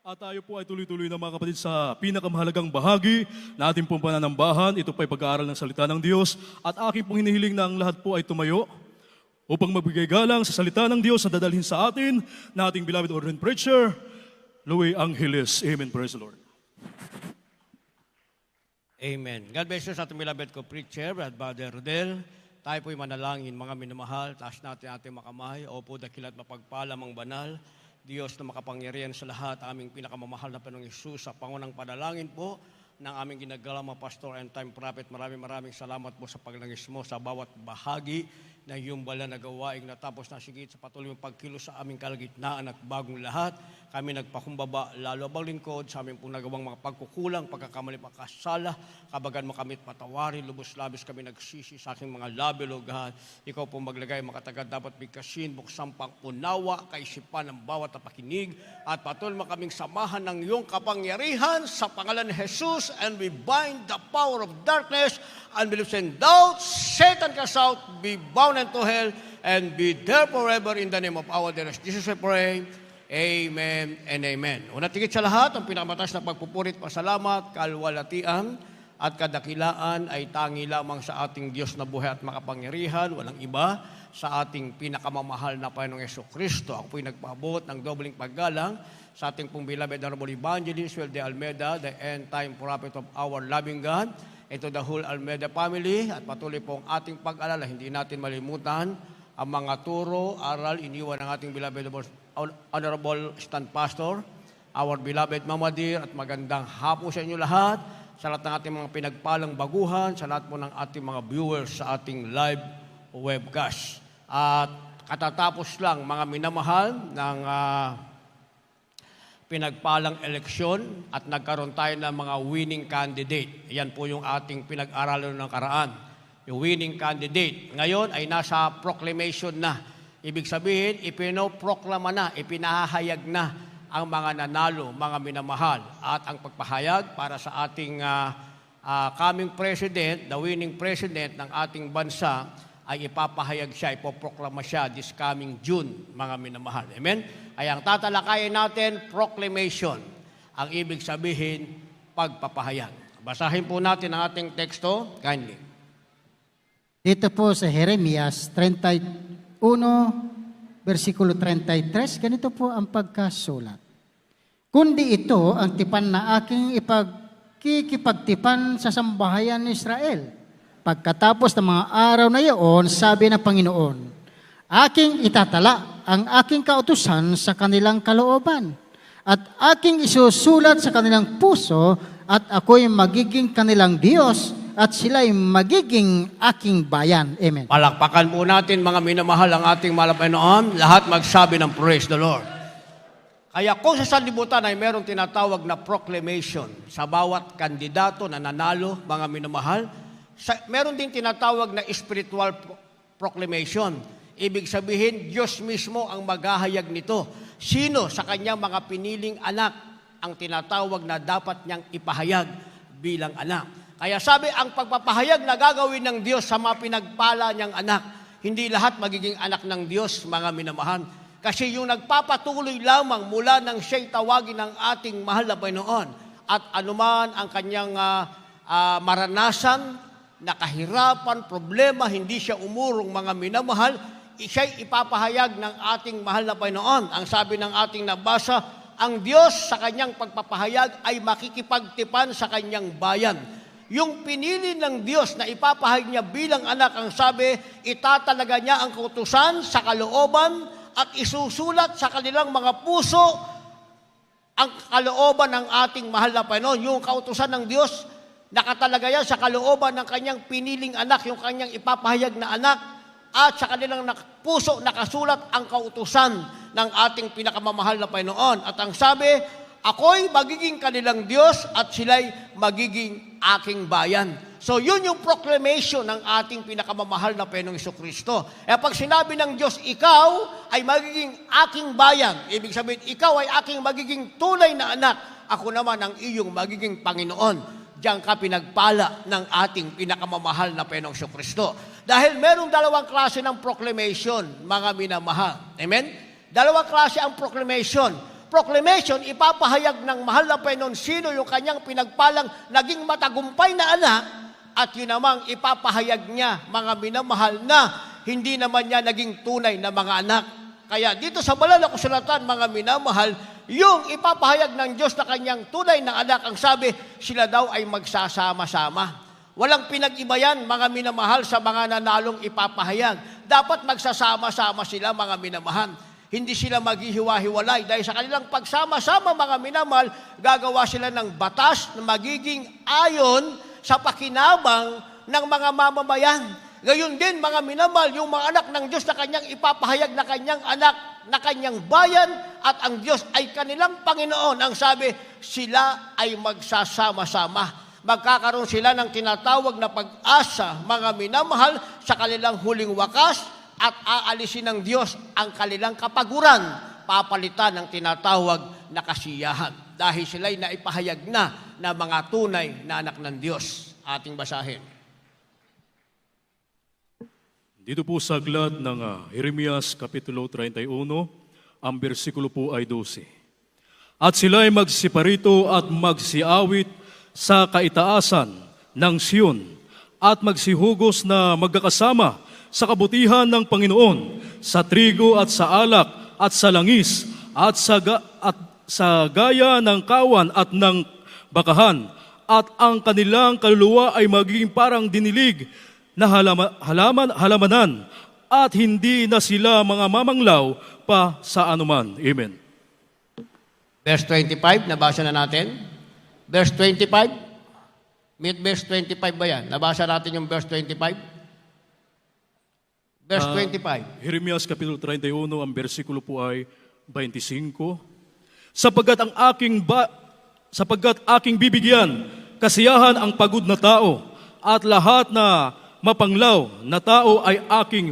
At tayo po ay tuloy-tuloy na mga kapatid sa pinakamahalagang bahagi na ating pong pananambahan. Ito po ay pag-aaral ng salita ng Diyos. At aking pong hinihiling na ang lahat po ay tumayo upang magbigay galang sa salita ng Diyos na dadalhin sa atin na ating beloved ordained preacher, Louie Angeles. Amen. Praise the Lord. Amen. God bless you sa ating beloved co-preacher, Brother Rodel. Tayo po'y manalangin, mga minamahal. Taas natin ating makamay. Opo, dakilat mapagpalamang banal. Diyos na makapangyarihan sa lahat, aming pinakamamahal na Panginoong Hesus, sa pangunang panalangin po ng aming ginagalang mga pastor and time prophet. Maraming salamat po sa paglangis mo sa bawat bahagi na iyong bala na gawaing natapos na sigit sa patuloy mong pagkilos sa aming kalagitnaan at bagong lahat. Kami nagpakumbaba, lalo abang lingkod sa aming pong nagawang mga pagkukulang, pagkakamali, pagkasala, kabagan mo kami at patawarin, lubos-labis kami nagsisi sa aking mga labi, Lord. Ikaw po maglagay, makatagad dapat bigkasin, buksang pang-unawa, kaisipan ng bawat napakinig, at patuloy mo kaming samahan ng iyong kapangyarihan sa pangalan ni Jesus, and we bind the power of darkness, unbelief and doubt. Satan cast out, be bound into hell, and be there forever in the name of our dear Jesus we pray. Amen and amen. Una tigit sa lahat, ang pinakamataas na pagpupurit, pasalamat, kalwalatian at kadakilaan ay tangi lamang sa ating Diyos na buhay at makapangyarihan, walang iba sa ating pinakamamahal na Panginoong Jesucristo. Ako po'y nagpaabot ng dobling paggalang sa ating pong beloved Honorable Evangelist Will de Almeida, the end-time prophet of our loving God, ito the whole Almeida family, at patuloy pong ating pag-alala, hindi natin malimutan ang mga turo, aral, iniwan ng ating beloved Honorable Stand Pastor, our beloved Mama Dear, at magandang hapon sa inyo lahat, sa lahat ng ating mga pinagpalang baguhan, sa lahat po ng ating mga viewers sa ating live webcast. At katatapos lang, mga minamahal, ng pinagpalang eleksyon at nagkaroon tayo ng mga winning candidate. Yan po yung ating pinag-aralan ng karaan. Yung winning candidate. Ngayon ay nasa proclamation na. Ibig sabihin, ipinoproklama na, ipinahayag na ang mga nanalo, mga minamahal. At ang pagpahayag para sa ating coming president, the winning president ng ating bansa, ay ipapahayag siya, ipoproklama siya this coming June, mga minamahal. Amen? Ay ang tatalakayin natin, proclamation. Ang ibig sabihin, pagpapahayag. Basahin po natin ang ating teksto, kindly. Dito po sa Jeremias 31, versikulo 33, ganito po ang pagkasulat. Kundi ito ang tipan na aking ipagkikipagtipan sa sambahayan ni Israel. Pagkatapos ng mga araw na iyon, sabi ng Panginoon, aking itatala ang aking kautusan sa kanilang kalooban, at aking isusulat sa kanilang puso, at ako'y magiging kanilang Diyos, at sila'y magiging aking bayan. Amen. Palakpakan po natin, mga minamahal, ang ating mahal na Panginoon. Lahat magsabi ng praise the Lord. Kaya kung sa sanlibutan ay merong tinatawag na proclamation sa bawat kandidato na nanalo, mga minamahal, meron din tinatawag na spiritual proclamation. Ibig sabihin, Diyos mismo ang maghahayag nito. Sino sa kanyang mga piniling anak ang tinatawag na dapat niyang ipahayag bilang anak? Kaya sabi, ang pagpapahayag na gagawin ng Diyos sa mga pinagpala niyang anak, hindi lahat magiging anak ng Diyos, mga minamahal. Kasi yung nagpapatuloy lamang mula nang siya'y tawagin ng ating mahal na Panginoon, at anuman ang kanyang maranasan, nakahirapan, problema, hindi siya umurong, mga minamahal, siya'y ipapahayag ng ating mahal na Panginoon. Ang sabi ng ating nabasa, ang Diyos sa kanyang pagpapahayag ay makikipagtipan sa kanyang bayan. Yung pinili ng Diyos na ipapahayag niya bilang anak, ang sabi, itatalaga niya ang kautusan sa kalooban at isusulat sa kanilang mga puso ang kalooban ng ating mahal na Panginoon. Yung kautusan ng Diyos, nakatalaga yan sa kalooban ng kanyang piniling anak, yung kanyang ipapahayag na anak, at sa kanilang puso nakasulat ang kautusan ng ating pinakamamahal na Panginoon. At ang sabi, ako'y magiging kanilang Diyos at sila'y magiging aking bayan. So yun yung proclamation ng ating pinakamamahal na Panginoong Jesucristo. E pag sinabi ng Diyos, ikaw ay magiging aking bayan, ibig sabihin, ikaw ay aking magiging tunay na anak, ako naman ang iyong magiging Panginoon. Diyan ka pinagpala ng ating pinakamamahal na Panginoong Jesucristo. Dahil merong dalawang klase ng proclamation, mga minamahal. Amen? Dalawang klase ang proclamation. proclamation, ipapahayag ng mahal na Panginoon sino yung kanyang pinagpalang naging matagumpay na anak, at yun namang ipapahayag niya, mga minamahal, na hindi naman niya naging tunay na mga anak. Kaya dito sa banal na kasulatan, mga minamahal, yung ipapahayag ng Diyos na kanyang tunay na anak, ang sabi, sila daw ay magsasama-sama. Walang pinag-iba yan, mga minamahal, sa mga nanalong ipapahayag. Dapat magsasama-sama sila, mga minamahal. Hindi sila maghihiwa-hiwalay. Dahil sa kanilang pagsama-sama, mga minamahal, gagawa sila ng batas na magiging ayon sa pakinabang ng mga mamamayan. Gayon din, mga minamahal, yung mga anak ng Diyos na kanyang ipapahayag na kanyang anak, na kanyang bayan, at ang Diyos ay kanilang Panginoon. Ang sabi, sila ay magsasama-sama. Magkakaroon sila ng tinatawag na pag-asa, mga minamahal, sa kanilang huling wakas, at aalisin ng Diyos ang kanilang kapaguran, papalitan ng tinatawag na kasiyahan. Dahil sila'y naipahayag na mga tunay na anak ng Diyos. Ating basahin. Dito po sa aklat ng Jeremias Kapitulo 31, ang bersikulo po ay 12. At sila ay magsiparito at magsiawit sa kaitaasan ng Siyon at magsihugos na magkakasama sa kabutihan ng Panginoon, sa trigo at sa alak at sa langis at sa gaya ng kawan at ng bakahan, at ang kanilang kaluluwa ay magiging parang dinilig na halamanan, at hindi na sila mga mamanglaw pa sa anuman. Amen. Verse 25, nabasa na natin. Verse 25, meet verse 25 ba yan? Nabasa natin yung verse 25? Verse 25. Jeremias Kapitulo 31, ang bersikulo po ay 25. Sapagkat aking bibigyan kasiyahan ang pagod na tao, at lahat na mapanglaw na tao ay aking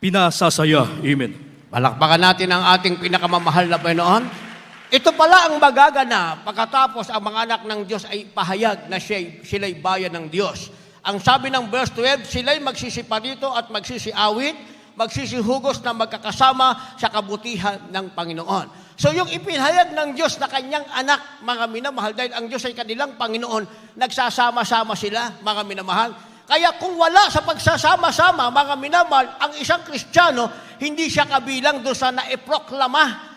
pinasasaya. Amen. Palakpakan natin ang ating pinakamamahal na Panginoon. Ito pala ang magaganap pagkatapos ang mga anak ng Diyos ay pahayag na sila'y bayan ng Diyos. Ang sabi ng verse 12, sila'y magsisiparito at magsisiawit, magsisihugos na magkakasama sa kabutihan ng Panginoon. So yung ipinahayag ng Diyos na kanyang anak, mga minamahal, dahil ang Diyos ay kanilang Panginoon, nagsasama-sama sila, mga minamahal. Kaya kung wala sa pagsasama-sama, mga minamahal, ang isang Kristiyano, hindi siya kabilang doon sa naiproklama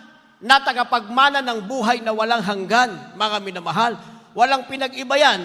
na tagapagmana ng buhay na walang hanggan, mga minamahal. Walang pinag-iba yan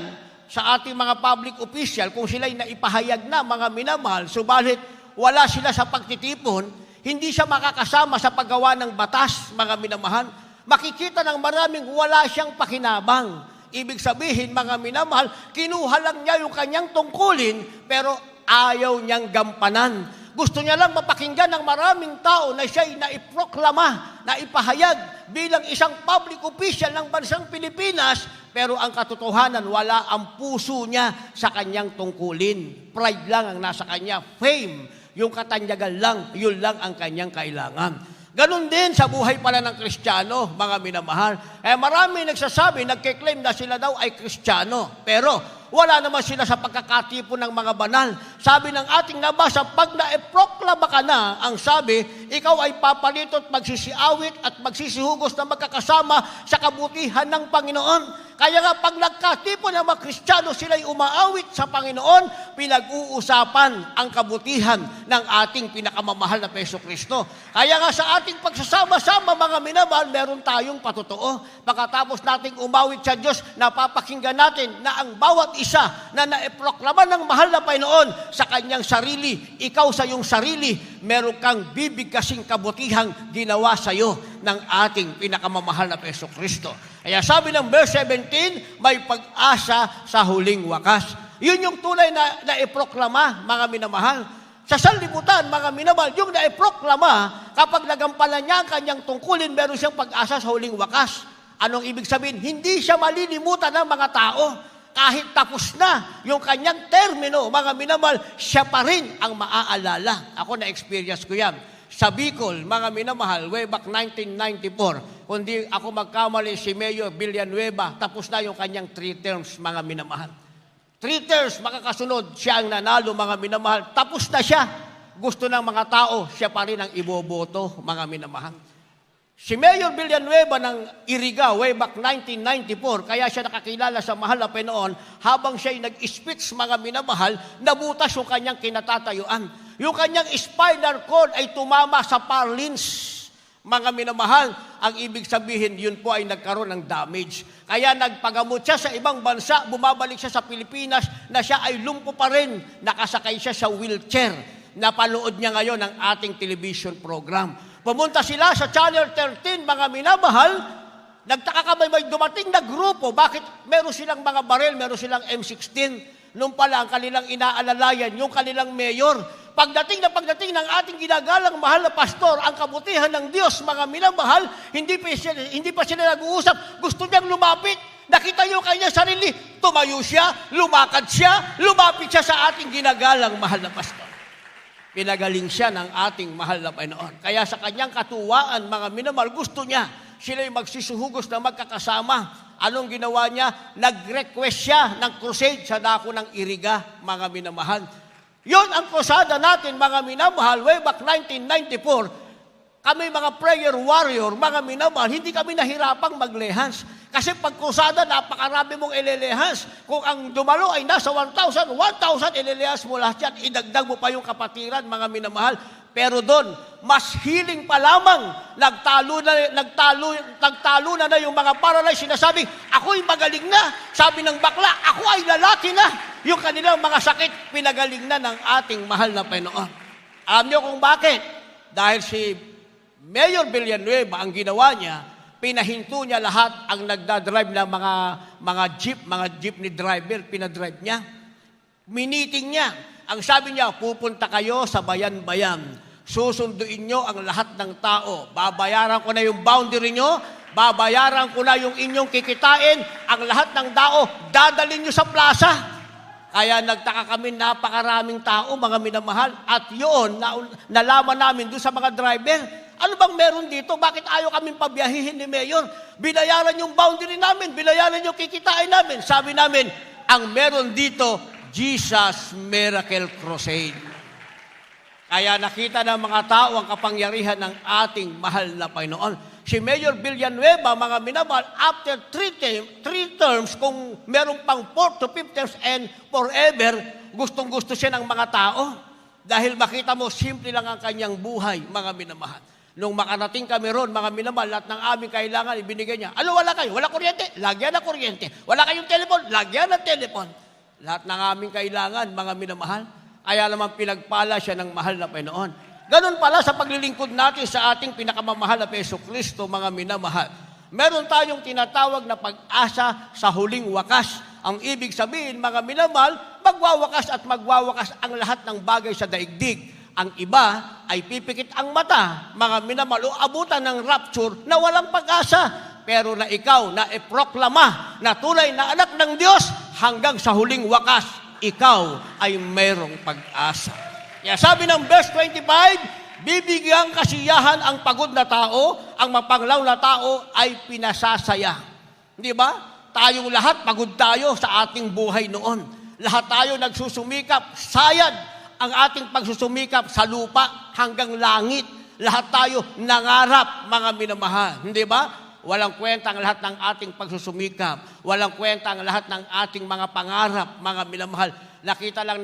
sa ating mga public official kung sila'y naipahayag na, mga minamahal. Subalit, wala sila sa pagtitipon, hindi siya makakasama sa paggawa ng batas, mga minamahal. Makikita ng maraming wala siyang pakinabang. Ibig sabihin, mga minamahal, kinuha lang niya yung kanyang tungkulin, pero ayaw niyang gampanan. Gusto niya lang mapakinggan ng maraming tao na siya'y naiproklama, naipahayag bilang isang public official ng bansang Pilipinas, pero ang katotohanan, wala ang puso niya sa kanyang tungkulin. Pride lang ang nasa kanya, fame, yung katanyagan lang, yun lang ang kanyang kailangan. Ganon din sa buhay pala ng Kristiyano, mga minamahal. Marami nagsasabi, nagkiklaim na sila daw ay Kristiyano, pero wala naman sila sa pagkakatipo ng mga banal. Sabi ng ating nabasa, pag na-proklama ka na, ang sabi, ikaw ay papalito at magsisiawit at magsisihugos na magkakasama sa kabutihan ng Panginoon. Kaya nga, pag nagkatipo ng mga Kristiyano, sila'y umaawit sa Panginoon, pinag-uusapan ang kabutihan ng ating pinakamamahal na Peso Kristo. Kaya nga sa ating pagsasama-sama, mga minamahal, meron tayong patotoo. Pagkatapos nating umawit sa Diyos, napapakinggan natin na ang bawat isa na naiproklama ng mahal na Panginoon sa kanyang sarili, ikaw sa iyong sarili, meron kang bibig kasing kabutihang ginawa sa iyo ng ating pinakamamahal na Peso Kristo. Kaya sabi ng verse 17, may pag-asa sa huling wakas. Yun yung tunay na naiproklama, mga minamahal. Sa sanlibutan, mga minamahal, yung naiproklama, kapag nagampanan niya ang kanyang tungkulin, meron siyang pag-asa sa huling wakas. Anong ibig sabihin? Hindi siya malilimutan ng mga tao. Kahit tapos na yung kanyang termino, mga minamahal, siya pa rin ang maaalala. Ako na-experience ko yan. Sa Bicol, mga minamahal, way back 1994, kundi ako magkamali si Mayor Villanueva, tapos na yung kanyang 3 terms, mga minamahal. 3 terms, makakasunod, siya ang nanalo, mga minamahal. Tapos na siya. Gusto ng mga tao, siya pa rin ang iboboto, mga minamahal. Si Mayor Villanueva ng Iriga way back 1994, kaya siya nakakilala sa mahal na Panginoon, habang siya'y nag-speech mga minamahal, nabutas yung kanyang kinatatayuan. Yung kanyang spinal cord ay tumama sa parlins. Mga minamahal, ang ibig sabihin, yun po ay nagkaroon ng damage. Kaya nagpagamot siya sa ibang bansa, bumabalik siya sa Pilipinas, na siya ay lumpo pa rin, nakasakay siya sa wheelchair. Napanood niya ngayon ang ating television program. Pumunta sila sa Channel 13, mga minamahal, nagtaka kami may dumating na grupo, bakit meron silang mga baril, meron silang M16, nung pala ang kanilang inaalalayan, yung kanilang mayor. Pagdating ng ating ginagalang mahal na pastor, ang kabutihan ng Diyos, mga minamahal, hindi pa sila nag-uusap, gusto niyang lumapit. Nakita niyo kanya sarili, tumayo siya, lumakad siya, lumapit siya sa ating ginagalang mahal na pastor. Pinagaling siya ng ating mahal na Panginoon. Kaya sa kanyang katuwaan, mga minamahal, gusto niya sila'y magsisuhugos na magkakasama. Anong ginawa niya? Nag-request siya ng crusade sa dako ng Iriga, mga minamahal. Yon ang krusada natin, mga minamahal, way back 1994. Kami mga prayer warrior, mga minamahal, hindi kami nahirapang maglehans. Kasi pag krusada, napakarami mong ililehans. Kung ang dumalo ay nasa 1,000 ililehans mo lahat yan. Idagdag mo pa yung kapatiran, mga minamahal. Pero doon, mas healing pa lamang. Nagtalo na yung mga paralyzed. Sinasabi, ako'y magaling na. Sabi ng bakla, ako ay lalaki na. Yung kanilang mga sakit, pinagaling na ng ating mahal na Panginoon. Alam niyo kung bakit? Dahil si Mayor Villanueva, ang ginawa niya, pinahinto niya lahat ang nagdadrive ng mga jeepney driver, pinadrive niya. Miniting niya. Ang sabi niya, pupunta kayo sa bayan-bayan. Susunduin niyo ang lahat ng tao. Babayaran ko na yung boundary niyo, babayaran ko na yung inyong kikitain, ang lahat ng tao, dadalhin niyo sa plaza. Kaya nagtaka kami, napakaraming tao, mga minamahal. At yun, nalaman namin doon sa mga driver, ano bang meron dito? Bakit ayaw kaming pabiyahihin ni Mayor? Binayaran yung boundary namin, binayaran yung kikitain namin. Sabi namin, ang meron dito, Jesus Miracle Crusade. Kaya nakita ng mga tao ang kapangyarihan ng ating mahal na Panginoon. Si Mayor Villanueva, mga minamahal, after three terms, kung meron pang 4 to 5 terms and forever, gustong-gusto siya ng mga tao. Dahil makita mo, simple lang ang kanyang buhay, mga minamahal. Nung makarating kami ron, mga minamahal, lahat ng aming kailangan, ibinigay niya. Ano, wala kayo? Wala kuryente? Lagyan ng kuryente. Wala kayong telepon? Lagyan ng telepon. Lahat ng aming kailangan, mga minamahal. Kaya naman pinagpala siya ng mahal na Panginoon. Ganon pala sa paglilingkod natin sa ating pinakamamahal na Peso Kristo, mga minamahal. Meron tayong tinatawag na pag-asa sa huling wakas. Ang ibig sabihin, mga minamahal, magwawakas at magwawakas ang lahat ng bagay sa daigdig. Ang iba ay pipikit ang mata, mga minamahal, o abutan ng rapture na walang pag-asa. Pero na ikaw na iproklama na tunay na anak ng Diyos, hanggang sa huling wakas, ikaw ay mayroong pag-asa. Kaya sabi ng verse 25, bibigyan kasiyahan ang pagod na tao, ang mapanglaw na tao ay pinasasaya. Di ba? Tayong lahat, pagod tayo sa ating buhay noon. Lahat tayo nagsusumikap, sayad ang ating pagsusumikap sa lupa hanggang langit. Lahat tayo nangarap, mga minamahal. Hindi ba? Walang kwenta ang lahat ng ating pagsusumikap. Walang kwenta ang lahat ng ating mga pangarap, mga minamahal. Nakita lang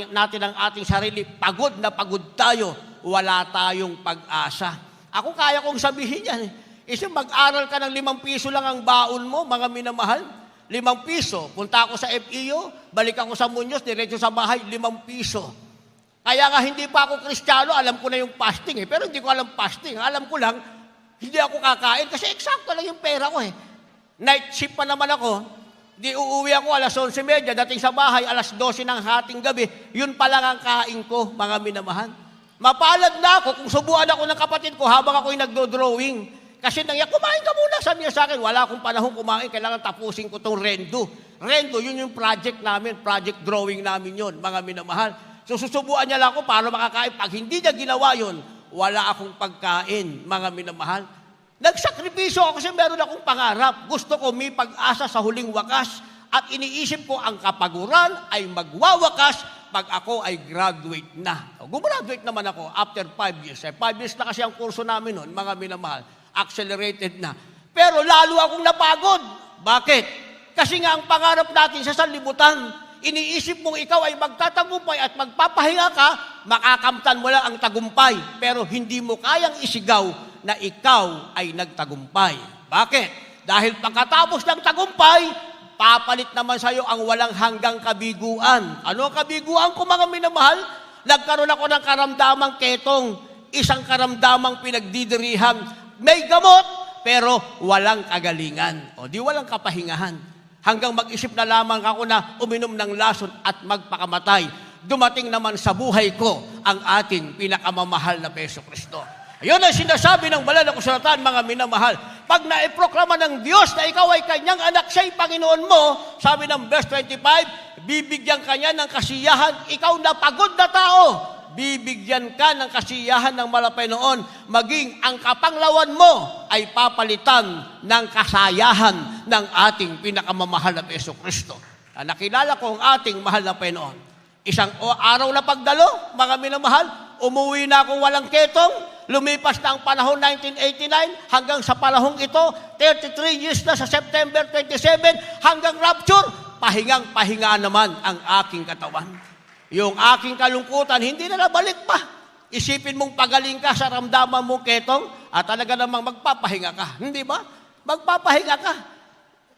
natin ang ating sarili, pagod na pagod tayo, wala tayong pag-asa. Ako kaya kong sabihin yan. Kasi mag-aral ka ng 5 piso lang ang baon mo, mga minamahal. 5 piso. Punta ako sa FEO, balik ako sa Muñoz, diretso sa bahay, 5 piso. Kaya nga hindi pa ako Kristiyano, alam ko na yung fasting pero hindi ko alam fasting. Alam ko lang, hindi ako kakain kasi eksakto lang yung pera ko Night shift pa naman ako. Di uuwi ako alas 11:30, dating sa bahay alas 12 ng hating gabi. Yun pa lang ang kain ko, mga minamahal. Mapalad na ako kung subuan ako ng kapatid ko habang ako'y nagdo-drawing. Kasi kumain ka muna, sabi niya sa akin. Wala akong panahon kumain, kailangan tapusin ko itong rendo. Rendo, yun yung project namin, project drawing namin yun, mga minamahal. So susubuan niya lang ako para makakain. Pag hindi niya ginawa yun, wala akong pagkain, mga minamahal. Nagsakripisyo ako kasi meron akong pangarap. Gusto ko may pag-asa sa huling wakas at iniisip ko ang kapaguran ay magwawakas pag ako ay graduate na. Gumraduate naman ako after 5 years. 5 years na kasi ang kurso namin noon, mga minamahal. accelerated na. Pero lalo akong napagod. Bakit? Kasi nga ang pangarap natin sa sanlibutan, iniisip mong ikaw ay magtatagumpay at magpapahinga ka, makakamtan mo lang ang tagumpay. Pero hindi mo kayang isigaw na ikaw ay nagtagumpay. Bakit? Dahil pagkatapos ng tagumpay, papalit naman sa iyo ang walang hanggang kabiguan. Ano ang kabiguan ko, mga minamahal? Nagkaroon ako ng karamdamang ketong, isang karamdamang pinagdidirihan. May gamot, pero walang kagalingan. O di walang kapahingahan. Hanggang mag-isip na lamang ako na uminom ng lason at magpakamatay. Dumating naman sa buhay ko ang ating pinakamamahal na Peso Kristo. Ayun ang sinasabi ng banal na kasulatan, mga minamahal. Pag naiproklama ng Diyos na ikaw ay kanyang anak, siya'y Panginoon mo, sabi ng verse 25, bibigyan kanya ng kasiyahan, ikaw na pagod na tao, bibigyan ka ng kasiyahan ng malapay noon, maging ang kapanglawan mo ay papalitan ng kasayahan ng ating pinakamamahal na Peso Kristo. Nakilala ko ang ating mahal na Panginoon. Isang araw na pagdalo, mga minamahal, umuwi na akong walang ketong. Lumipas na ang panahon 1989 hanggang sa panahong ito, 33 years na sa September 27 hanggang rapture, pahingang-pahinga naman ang aking katawan. Yung aking kalungkutan, hindi na nabalik pa. Isipin mong pagaling ka sa ramdaman mong ketong at talaga namang magpapahinga ka. Hindi ba? Magpapahinga ka.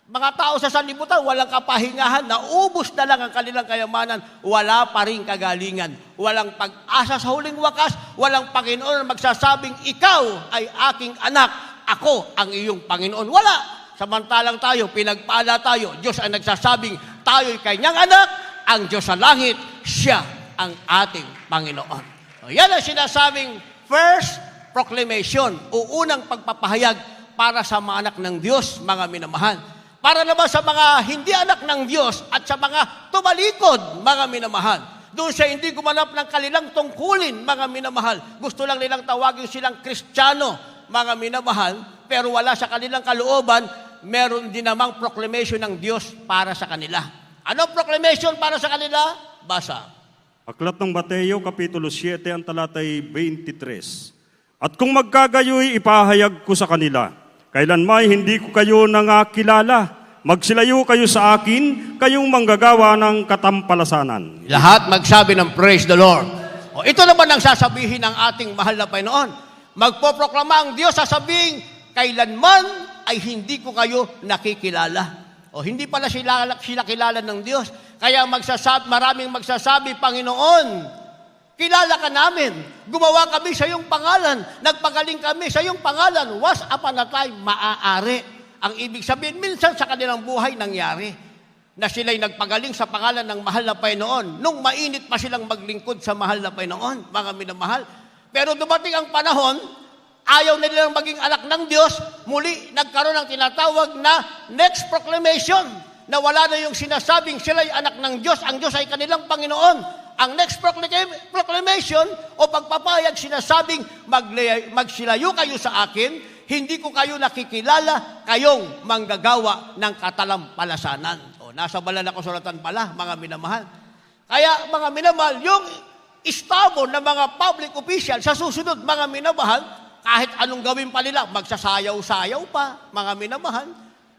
Mga tao sa sanlibutan, walang kapahingahan, naubos na lang ang kanilang kayamanan, wala pa rin kagalingan, walang pag-asa sa huling wakas, walang Panginoon na magsasabing, ikaw ay aking anak, ako ang iyong Panginoon. Wala. Samantalang tayo, pinagpala tayo, Diyos ang nagsasabing, tayo'y kanyang anak, ang Diyos sa langit, siya ang ating Panginoon. So, yan ang sinasabing first proclamation, o unang pagpapahayag para sa mga anak ng Diyos, mga minamahal. Para naman sa mga hindi anak ng Diyos at sa mga tumalikod, mga minamahal. Doon sa hindi gumanap ng kanilang tungkulin, mga minamahal. Gusto lang nilang tawagin silang Kristiyano, mga minamahal, pero wala sa kanilang kalooban, meron din namang proclamation ng Diyos para sa kanila. Anong proclamation para sa kanila? Basa. Aklat ng Mateo, Kapitulo 7, ang talatay 23. At kung magkagayoy, ipahayag ko sa kanila, kailanmay hindi ko kayo nangakilala. Magsilayo kayo sa akin, kayong manggagawa ng katampalasanan. Lahat magsabi ng praise the Lord. O, ito naman ang sasabihin ng ating mahal na Panginoon. Magpoproklama ang Diyos, sasabihin, kailanman ay hindi ko kayo nakikilala. O hindi pala sila kilala ng Diyos. Kaya maraming magsasabi, Panginoon, kilala ka namin. Gumawa kami sa iyong pangalan. Nagpagaling kami sa iyong pangalan. Once upon a time, maaari. Ang ibig sabihin, minsan sa kanilang buhay nangyari na sila'y nagpagaling sa pangalan ng mahal na Panginoon. Nung mainit pa silang maglingkod sa mahal na Panginoon, mga minamahal. Pero dumating ang panahon, ayaw na nilang maging anak ng Diyos, muli nagkaroon ng tinatawag na next proclamation, na wala na yung sinasabing sila'y anak ng Diyos, ang Diyos ay kanilang Panginoon. Ang next proclamation o pagpapayag sinasabing magsilayo kayo sa akin, hindi ko kayo nakikilala, kayong manggagawa ng katalampalasanan. O, nasa banal na kasulatan pala, mga minamahal. Kaya, mga minamahal, yung estabo ng mga public official sa susunod, mga minamahal, kahit anong gawin pa nila, magsasayaw-sayaw pa, mga minamahal.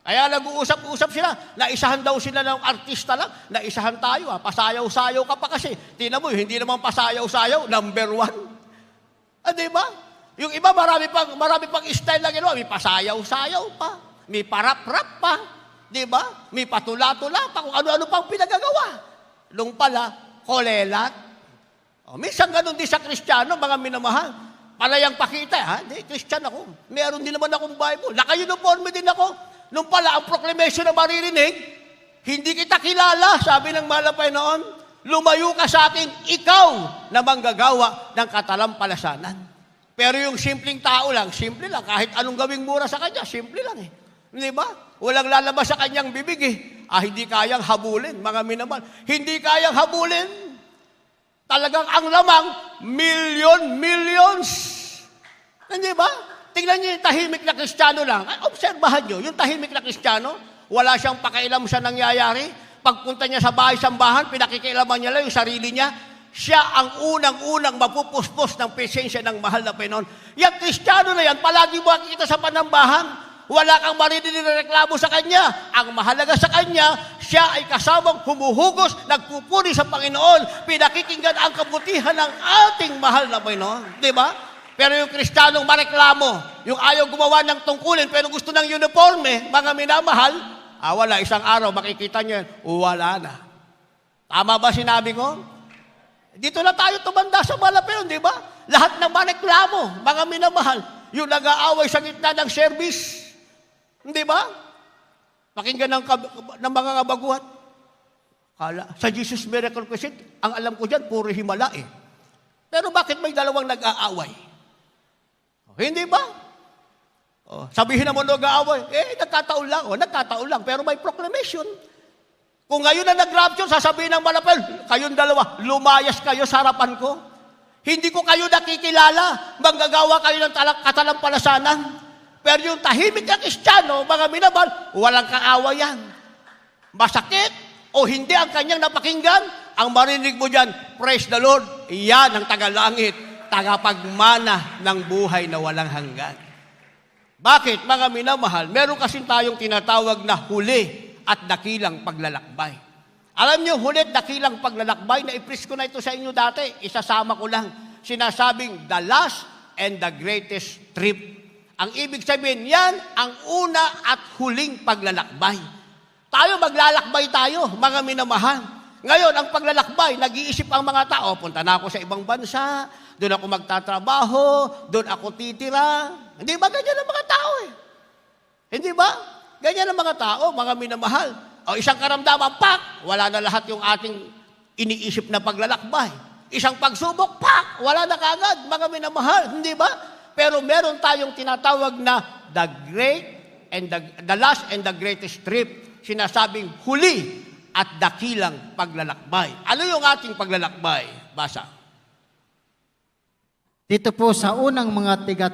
Kaya nag-uusap-usap sila, naisahan daw sila ng artista lang, naisahan tayo, pasayaw-sayaw ka pa kasi. Tingnan mo, hindi naman pasayaw-sayaw, number 1. Diba? Yung iba, marami pang style lang ginawa. May pasayaw-sayaw pa. May parap-rap pa. Di ba? May patula-tula pa. Kung ano-ano pang pinagagawa. Nung pala, kolelat. O, minsan ganun din sa Kristiyano, mga minamahal. Palayang pakita, ha? Hindi, Kristyan ako. Meron din naman akong Bible. Naka-uniforme din ako. Nung pala, ang proclamation na maririnig, hindi kita kilala, sabi ng mahal na Panginoon. Lumayo ka sa akin, ikaw na manggagawa ng katalampalasanan. Pero yung simpleng tao lang, simple lang. Kahit anong gawing mura sa kanya, simple lang eh. Di ba? Walang lalabas sa kanyang bibig eh. Hindi kayang habulin, mga minamahal. Hindi kayang habulin. Talagang ang lamang, millions. Hindi ba? Tingnan niyo yung tahimik na Kristiyano lang. Obserbahan niyo, yung tahimik na Kristiyano, wala siyang pakialam sa nangyayari. Pagpunta niya sa bahay-sambahan, pinakikialaman niya lang yung sarili niya. siya ang unang-unang mapupuspos ng presensya ng mahal na Panginoon. Yung Kristiyano na yan, palagi mo makikita sa panambahan. Wala kang marinig na reklamo sa Kanya. Ang mahalaga sa Kanya, siya ay kasamang humuhugos, nagpupuri sa Panginoon, pinakikinggan ang kabutihan ng ating mahal na Panginoon. Di ba? Pero yung Kristiyanong mareklamo, yung ayaw gumawa ng tungkulin, pero gusto ng uniforme, mga minamahal, wala, isang araw, makikita niyo yan, wala na. Tama ba sinabi ko? Dito na tayo tumanda sa Malapion, di ba? Lahat ng mareklamo, mga minamahal, yung nag-aaway sa gitna ng service, hindi ba? Pakinggan ng mga kabaguhan. Sa Jesus Miracle Crusade, ang alam ko dyan, puro himala eh. Pero bakit may dalawang nag-aaway? Hindi ba? Sabihin naman nag-aaway, nagkataon lang. Nagkataon lang, pero may proclamation. Kung ngayon na nag-rapture, sasabihin ng Malapion, kayong dalawa, lumayas kayo sa harapan ko. Hindi ko kayo nakikilala, manggagawa kayo ng katalampalasanan. Pero yung tahimik na Kristiyano, mga minabal, walang kaawayan. Masakit o hindi ang kanyang napakinggan, ang marinig mo dyan, praise the Lord, iyan ang tagalangit, tagapagmana ng buhay na walang hanggan. Bakit, mga minamahal? Meron kasi tayong tinatawag na huli at dakilang paglalakbay. Alam niyo, huli at dakilang paglalakbay, na-i-preach ko na ito sa inyo dati, isasama ko lang, sinasabing the last and the greatest trip. Ang ibig sabihin, yan ang una at huling paglalakbay. Tayo, maglalakbay tayo, mga minamahal. Ngayon, ang paglalakbay, nag-iisip ang mga tao, punta na ako sa ibang bansa, doon ako magtatrabaho, doon ako titira. Hindi ba ganyan ang mga tao eh? Hindi ba? Ganyan ang mga tao, mga minamahal. O isang karamdaman, pak, wala na lahat yung ating iniisip na paglalakbay. Isang pagsubok, pak, wala na kaagad, mga minamahal. Hindi ba? Pero meron tayong tinatawag na the last and the greatest trip. Sinasabing huli at dakilang paglalakbay. Ano yung ating paglalakbay? Basa. Dito po sa unang mga tiga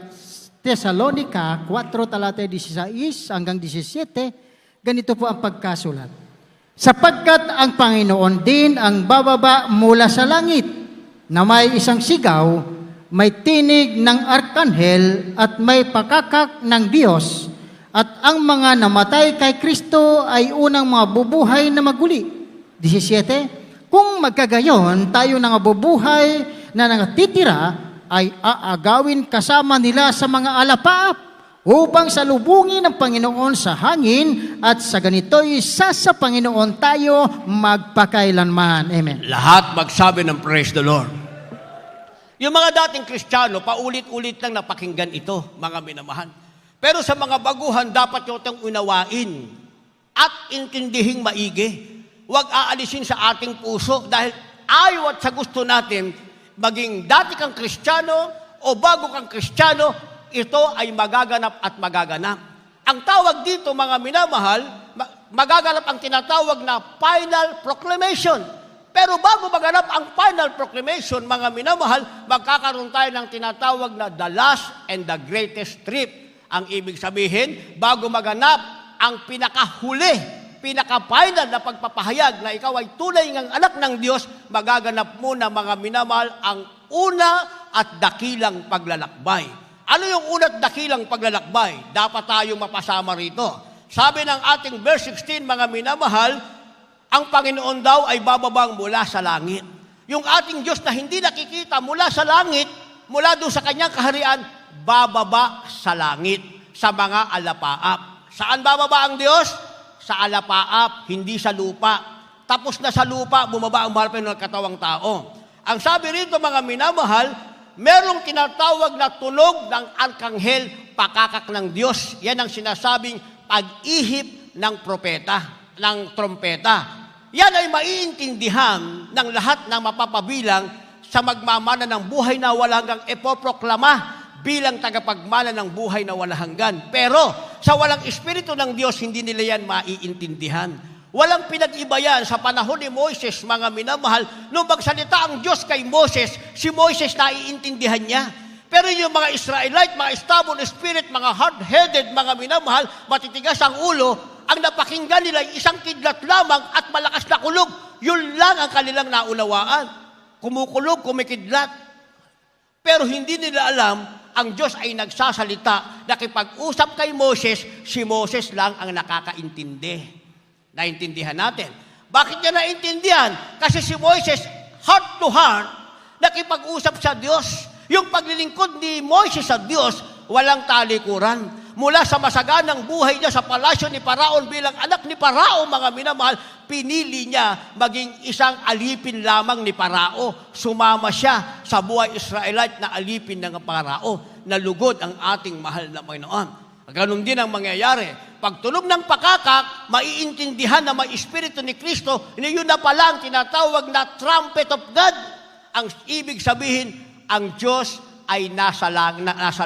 Thessalonica 4, talata 16 hanggang 17, ganito po ang pagkasulat. Sapagkat ang Panginoon din ang bababa mula sa langit, na may isang sigaw, may tinig ng arkanghel at may pakakak ng Diyos, at ang mga namatay kay Kristo ay unang mga bubuhay na maguli. 17, kung magkagayon, tayo na bubuhay na natitira ay aagawin kasama nila sa mga alapaap upang salubungin ng Panginoon sa hangin, at sa ganito'y isa sa Panginoon tayo magpakailanman. Amen. Lahat magsabi ng praise the Lord. Yung mga dating Kristiyano, paulit-ulit lang napakinggan ito, mga minamahal. Pero sa mga baguhan, dapat nyo itong unawain at intindihing maigi. Huwag aalisin sa ating puso dahil ayaw at sa gusto natin, maging dati kang Kristiyano o bago kang Kristiyano, ito ay magaganap at magaganap. Ang tawag dito, mga minamahal, magaganap ang tinatawag na final proclamation. Pero bago maganap ang final proclamation, mga minamahal, magkakaroon tayo ng tinatawag na the last and the greatest trip. Ang ibig sabihin, bago maganap ang pinakahuli, pinaka-final na pagpapahayag na ikaw ay tunay ngang anak ng Diyos, magaganap muna, mga minamahal, ang una at dakilang paglalakbay. Ano yung una at dakilang paglalakbay? Dapat tayong mapasama rito. Sabi ng ating verse 16, mga minamahal, ang Panginoon daw ay bababang mula sa langit. Yung ating Diyos na hindi nakikita mula sa langit, mula doon sa kanyang kaharian, bababa sa langit, sa mga alapaap. Saan bababa ang Diyos? Sa alapaap, hindi sa lupa. Tapos na sa lupa, bumaba ang mahal ng katawang tao. Ang sabi rito, mga minamahal, merong tinatawag na tunog ng arkanghel, pakakak ng Diyos. Yan ang sinasabing pag-ihip ng propeta, ng trompeta. Yan ay maiintindihan ng lahat ng mapapabilang sa magmamana ng buhay na walang hanggang ipoproklama bilang tagapagmana ng buhay na walang hanggan. Pero sa walang Espiritu ng Diyos, hindi nila yan maiintindihan. Walang pinag-iba yan sa panahon ni Moises, mga minamahal. Nung magsalita ang Diyos kay Moses, si Moises naiintindihan niya. Pero yung mga Israelite, mga stubborn spirit, mga hard-headed, mga minamahal, matitigas ang ulo, ang napakinggan nila ay isang kidlat lamang at malakas na kulog. Yun lang ang kanilang naunawaan. kumukulog, kumikidlat. Pero hindi nila alam, ang Diyos ay nagsasalita, nakipag-usap kay Moses, si Moses lang ang nakakaintindi. Naintindihan natin. Bakit niya naintindihan? Kasi si Moses, heart to heart, nakipag-usap sa Diyos. Yung paglilingkod ni Moses sa Diyos, walang talikuran. Mula sa masaganang buhay niya sa palasyo ni Paraon bilang anak ni Parao, mga minamahal, pinili niya maging isang alipin lamang ni Parao. Sumama siya sa buhay Israelite na alipin ng Parao. Nalugod ang ating mahal na Panginoon. Ganon din ang mangyayari. Pagtunog ng pakakak, maiintindihan na may Espiritu ni Kristo, yun na pala ang tinatawag na trumpet of God. Ang ibig sabihin, ang Diyos ay nasa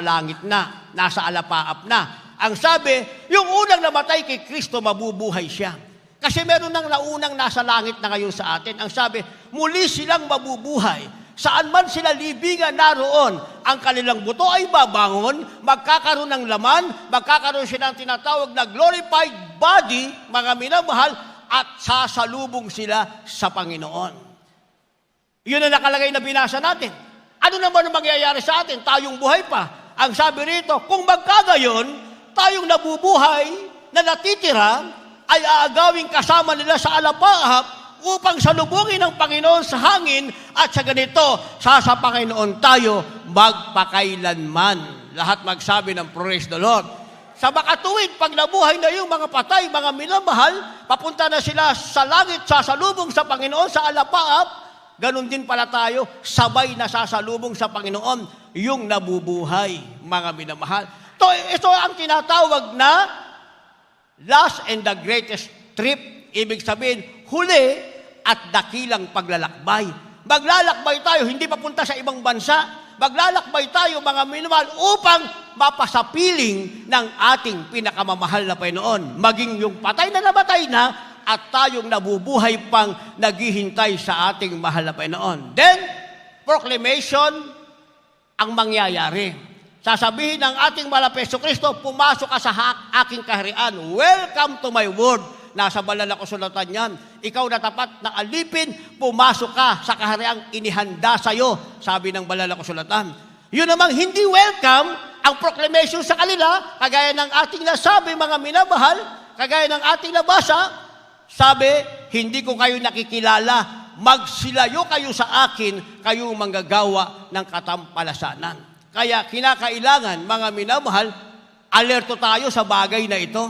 langit na, nasa alapaap na. Ang sabi, yung unang namatay kay Kristo, mabubuhay siya. Kasi meron nang naunang nasa langit na ngayon sa atin. Ang sabi, muli silang mabubuhay. Saan man sila libingan naroon, ang kanilang buto ay babangon, magkakaroon ng laman, magkakaroon sila ng tinatawag na glorified body, mga minamahal, at sasalubong sila sa Panginoon. Yun ang nakalagay na binasa natin. Ano naman ang mangyayari sa atin? Tayong buhay pa. Ang sabi rito, kung magkagayon, tayong nabubuhay na natitira ay aagawing kasama nila sa alapaap upang salubungin ng Panginoon sa hangin at sa ganito, sa Panginoon tayo magpakailanman. Lahat magsabi ng praise the Lord. Sa makatuwid, pag nabuhay na yung mga patay, mga minamahal, papunta na sila sa langit, sasalubong sa Panginoon sa alapaap. Ganon din pala tayo, sabay na sasalubong sa Panginoon, yung nabubuhay, mga minamahal. Ito ang tinatawag na last and the greatest trip. Ibig sabihin, huli at dakilang paglalakbay. Maglalakbay tayo, hindi papunta sa ibang bansa. Maglalakbay tayo, mga minamahal, upang mapasapiling ng ating pinakamamahal na Panginoon. Maging yung patay na namatay na, at tayong nabubuhay pang naghihintay sa ating mahal na Panginoon. Then, proclamation ang mangyayari. Sasabihin ng ating mahal na Jesucristo, pumasok ka sa aking kaharian. Welcome to my word. Nasa banal na kasulatan yan. Ikaw na tapat na alipin, pumasok ka sa kahariang inihanda sa iyo, sabi ng banal na kasulatan. Yun namang hindi welcome ang proclamation sa kanila, kagaya ng ating nasabi, mga minamahal, kagaya ng ating nabasa. Sabi, hindi ko kayo nakikilala, magsilayo kayo sa akin, kayong manggagawa ng katampalasanan. Kaya kinakailangan, mga minamahal, alerto tayo sa bagay na ito.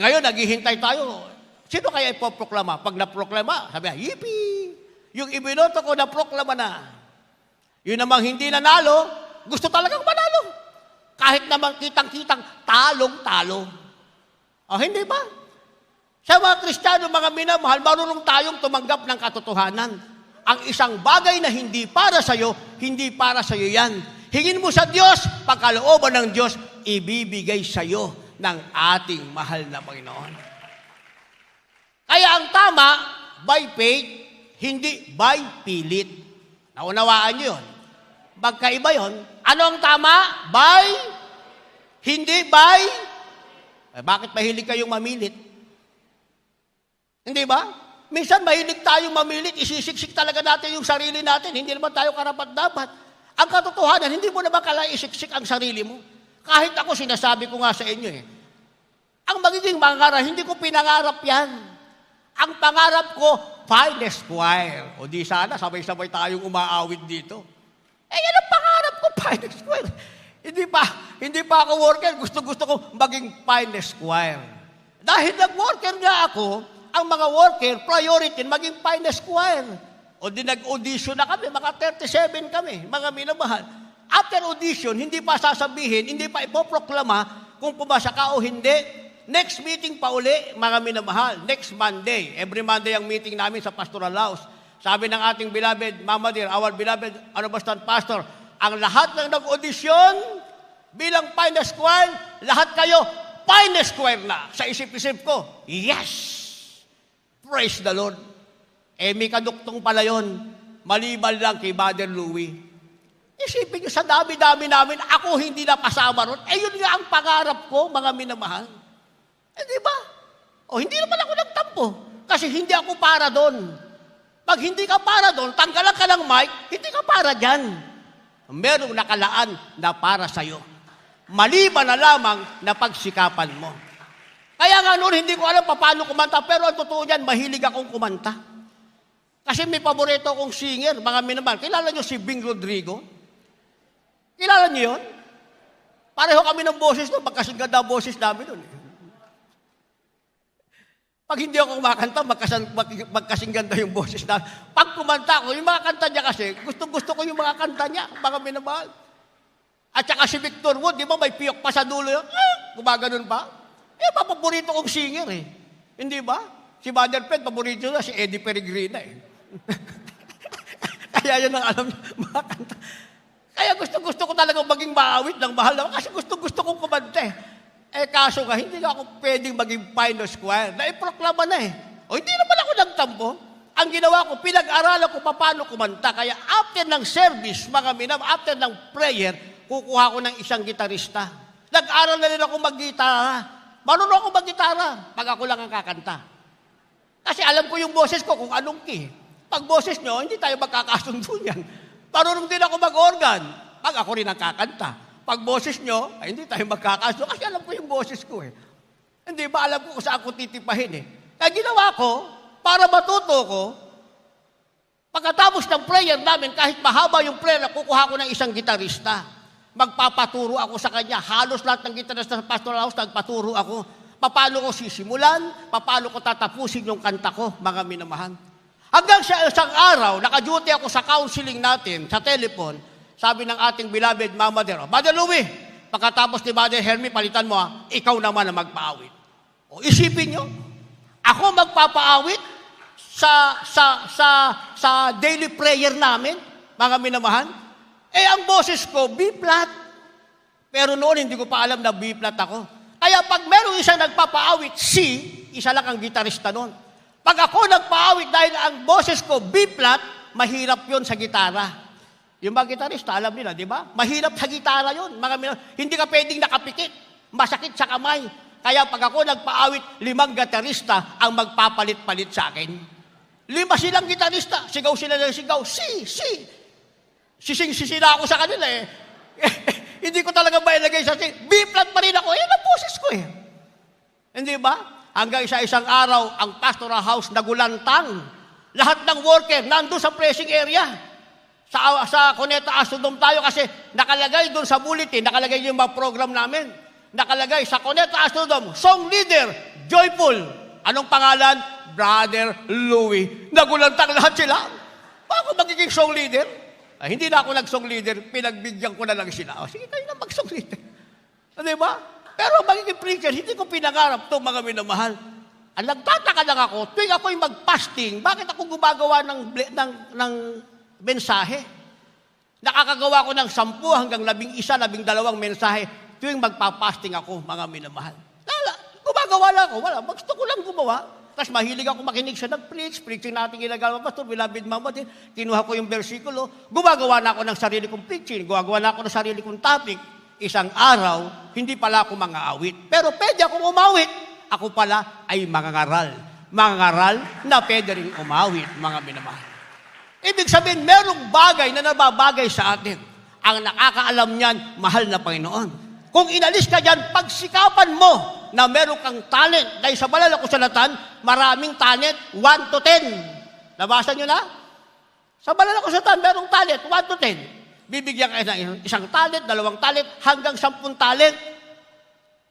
Ngayon, naghihintay tayo. Sino kaya ipoproklama? Pag naproklama, sabi, yippee! Yung ibinoto ko, naproklama na. Yun namang hindi nanalo, gusto talagang manalo. Kahit namang kitang-kitang, talong-talo. O, hindi ba? Sa mga Kristiyano, mga minamahal, marunong tayong tumanggap ng katotohanan. Ang isang bagay na hindi para sa'yo, hindi para sa'yo yan. Hingin mo sa Diyos, pagkalooban ng Diyos, ibibigay sa'yo ng ating mahal na Panginoon. Kaya ang tama, by faith, hindi by pilit. Naunawaan niyo yun. Magkaiba yun. Ano ang tama? By, hindi by. Bakit mahilig kayong mamilit? Hindi ba? Minsan mahilig tayong mamilit, isisiksik talaga natin yung sarili natin. Hindi naman tayo karapat-dapat. Ang katotohanan, hindi mo naman kailangan isiksik ang sarili mo. Kahit ako, sinasabi ko nga sa inyo Ang magiging mangarap, hindi ko pinangarap yan. Ang pangarap ko, finest choir. O di sana, sabay-sabay tayong umaawit dito. Yan ang pangarap ko, finest choir. Hindi pa ako worker, gusto-gusto ko maging finest choir. Dahil nag-worker nga ako, ang mga worker, priority, maging finest choir. O di nag-audition na kami, mga 37 kami, mga minamahal. After audition, hindi pa sasabihin, hindi pa ipoproklama kung pumasa ka o hindi. Next meeting pa uli, mga minamahal, next Monday. Every Monday ang meeting namin sa Pastoral House. Sabi ng ating beloved, Mama dear, our beloved Assistant Pastor, ang lahat ng nag-audition bilang finest choir, lahat kayo, finest choir na. Sa isip-isip ko, yes! Praise the Lord. May kaduktong pala yun. Maliban lang kay Brother Louie. Isipin nyo, sa dami-dami namin, ako hindi napasama ron. Yun nga ang pangarap ko, mga minamahal. Di ba? Hindi naman ako nagtampo. Kasi hindi ako para doon. Pag hindi ka para doon, tanggalan ka ng mic, hindi ka para dyan. Merong nakalaan na para sa'yo. Maliban na lamang na pagsikapan mo. Kaya nga noon, hindi ko alam paano kumanta, pero ang totoo niyan, mahilig akong kumanta. Kasi may paborito akong singer, mga minamahal. Kilala niyo si Bing Rodrigo? Kilala niyo yun? Pareho kami ng boses doon, magkasing-ganda ang boses namin doon. Pag hindi ako kumakanta, magkasing ganda yung boses na. Pag kumanta ko, yung mga kanta niya kasi, gusto ko yung mga kanta niya, mga minamahal. At saka si Victor Wood, di ba may piyok pa sa dulo yun? Gumaganon pa. Paborito kong singer eh. Hindi ba? Si Mother Fred, paborito na si Eddie Peregrina eh. Kaya yun ang alam niya, mga kanta. Kaya gusto ko talaga maging maawit ng mahal ako kasi gusto kong kumanta eh. Kaso nga, hindi nga ako pwedeng maging Pioneers Choir. Naiproklama na eh. O hindi naman ako nagtampo. Ang ginawa ko, pinag-aralan ko paano kumanta. Kaya after ng service, mga minam, after ng prayer, kukuha ko ng isang gitarista. Nag-aral na rin ako mag-gitara. Marunong ako mag-gitara pag ako lang ang kakanta. Kasi alam ko yung boses ko kung anong key. Pag boses nyo, hindi tayo magkakasundo yan. Marunong din ako mag-organ pag ako rin ang kakanta. Pag boses nyo, ay hindi tayo magkakaso kasi alam ko yung boses ko eh. Hindi ba alam ko kung saan ko titipahin eh. Kaya ginawa ko, para matuto ko, pagkatapos ng prayer namin, kahit mahaba yung prayer, kukuha ko ng isang gitarista. Magpapaturo ako sa kanya. Halos lahat ng gitarista sa pastoral house, nagpaturo ako. Paano ko sisimulan, paano ko tatapusin yung kanta ko, mga minamahal. Hanggang sa isang araw, naka-duty ako sa counseling natin, sa telephone. Sabi ng ating beloved Mama Dero, Mother Louie, pagkatapos ni Mother Hermie, palitan mo ikaw naman ang magpaawit. O isipin nyo, ako magpapaawit sa daily prayer namin, mga minamahal. Ang boses ko, B-flat. Pero noon, hindi ko pa alam na B-flat ako. Kaya pag merong isang nagpapaawit, C, isa lang ang gitarista noon. Pag ako nagpaawit dahil ang boses ko, B-flat, mahirap yon sa gitara. Yung mga gitarista, alam nila, di ba? Mahirap sa gitara yun. Hindi ka pwedeng nakapikit. Masakit sa kamay. Kaya pag ako nagpaawit, 5 gitarista ang magpapalit-palit sa akin. 5 silang gitarista. Sigaw sila ng sigaw. Sising-sisina ako sa kanila eh. Hindi ko talaga mailagay sa sing. B-flat pa rin ako. Yan ang boses ko eh. Hindi ba? Hanggang isang araw, ang pastoral house nagulantang. Lahat ng worker nandun sa pressing area. Sa Cuneta Astrodome tayo kasi nakalagay doon sa bulletin, nakalagay yung mga program namin. Nakalagay sa Cuneta Astrodome, song leader, Joyful. Anong pangalan? Brother Louie. Nagulantang lahat sila. Paano magiging song leader? Hindi na ako nag-song leader, pinagbigyan ko na lang sila. Sige, kayo na mag-song leader. Di ba? Pero magiging preacher, hindi ko pinangarap itong mga minamahal. Ang nagtataka lang ako, tuwing ako'y mag-fasting, bakit ako gumagawa ng mensahe? Nakakagawa ko ng 10 hanggang 11, 12 mensahe tuwing magpapasting ako, mga minamahal. Gumagawa lang ako, wala. Gusto ko lang gumawa. Tapos mahilig ako makinig sa preaching natin ginagawa, Pastor, beloved Mama din. Kinuha ko yung versikulo, gumagawa na ako ng sarili kong preaching, gumagawa na ako ng sarili kong topic. Isang araw, hindi pala ako mga awit. Pero pwede akong umawit. Ako pala ay mangangaral. Mangangaral na pwede rin umawit, mga minamahal. Ibig sabihin, merong bagay na nababagay sa atin. Ang nakakaalam niyan, mahal na Panginoon. Kung inalis ka dyan, pagsikapan mo na meron kang talent. Dahil sa banal na kasulatan, maraming talent, 1 to 10. Nabasa nyo na? Sa banal na kasulatan, merong talent, 1 to 10. Bibigyan ka ng isang talent, 2 talent, hanggang 10 talent.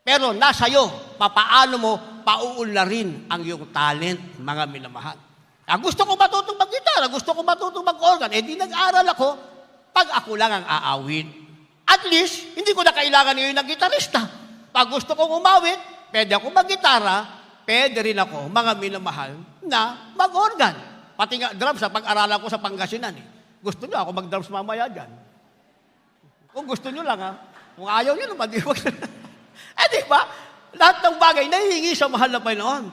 Pero nasa iyo, papaano mo pauunlarin ang iyong talent, mga minamahal. Gusto ko matutong mag-gitara, gusto ko matutong mag-organ, di nag-aral ako pag ako lang ang aawit. At least, hindi ko na kailangan ngayon ng gitarista. Pag gusto kong umawit, pwede ako mag-gitara, pwede rin ako, mga minamahal, na mag-organ. Pati nga drums, pag-aralan ko sa Pangasinan. Gusto nyo ako mag-drums mamaya dyan. Kung gusto nyo lang, kung ayaw nyo naman, di ba? Lahat ng bagay, nahihingi sa mahal na Panginoon.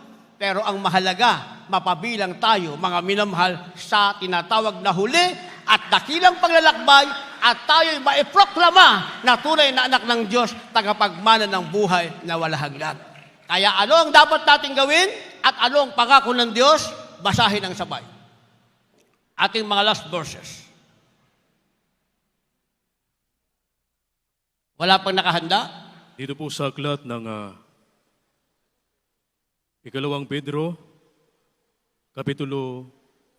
Pero ang mahalaga, mapabilang tayo, mga minamahal, sa tinatawag na huli at dakilang paglalakbay at tayo'y maiproklama na tunay na anak ng Diyos, tagapagmana ng buhay na walang hanggan. Kaya ano ang dapat natin gawin at ano ang pangako ng Diyos? Basahin ang sabay. Ating mga last verses. Wala pang nakahanda? Dito po sa aklat ng Ikalawang Pedro, Kapitulo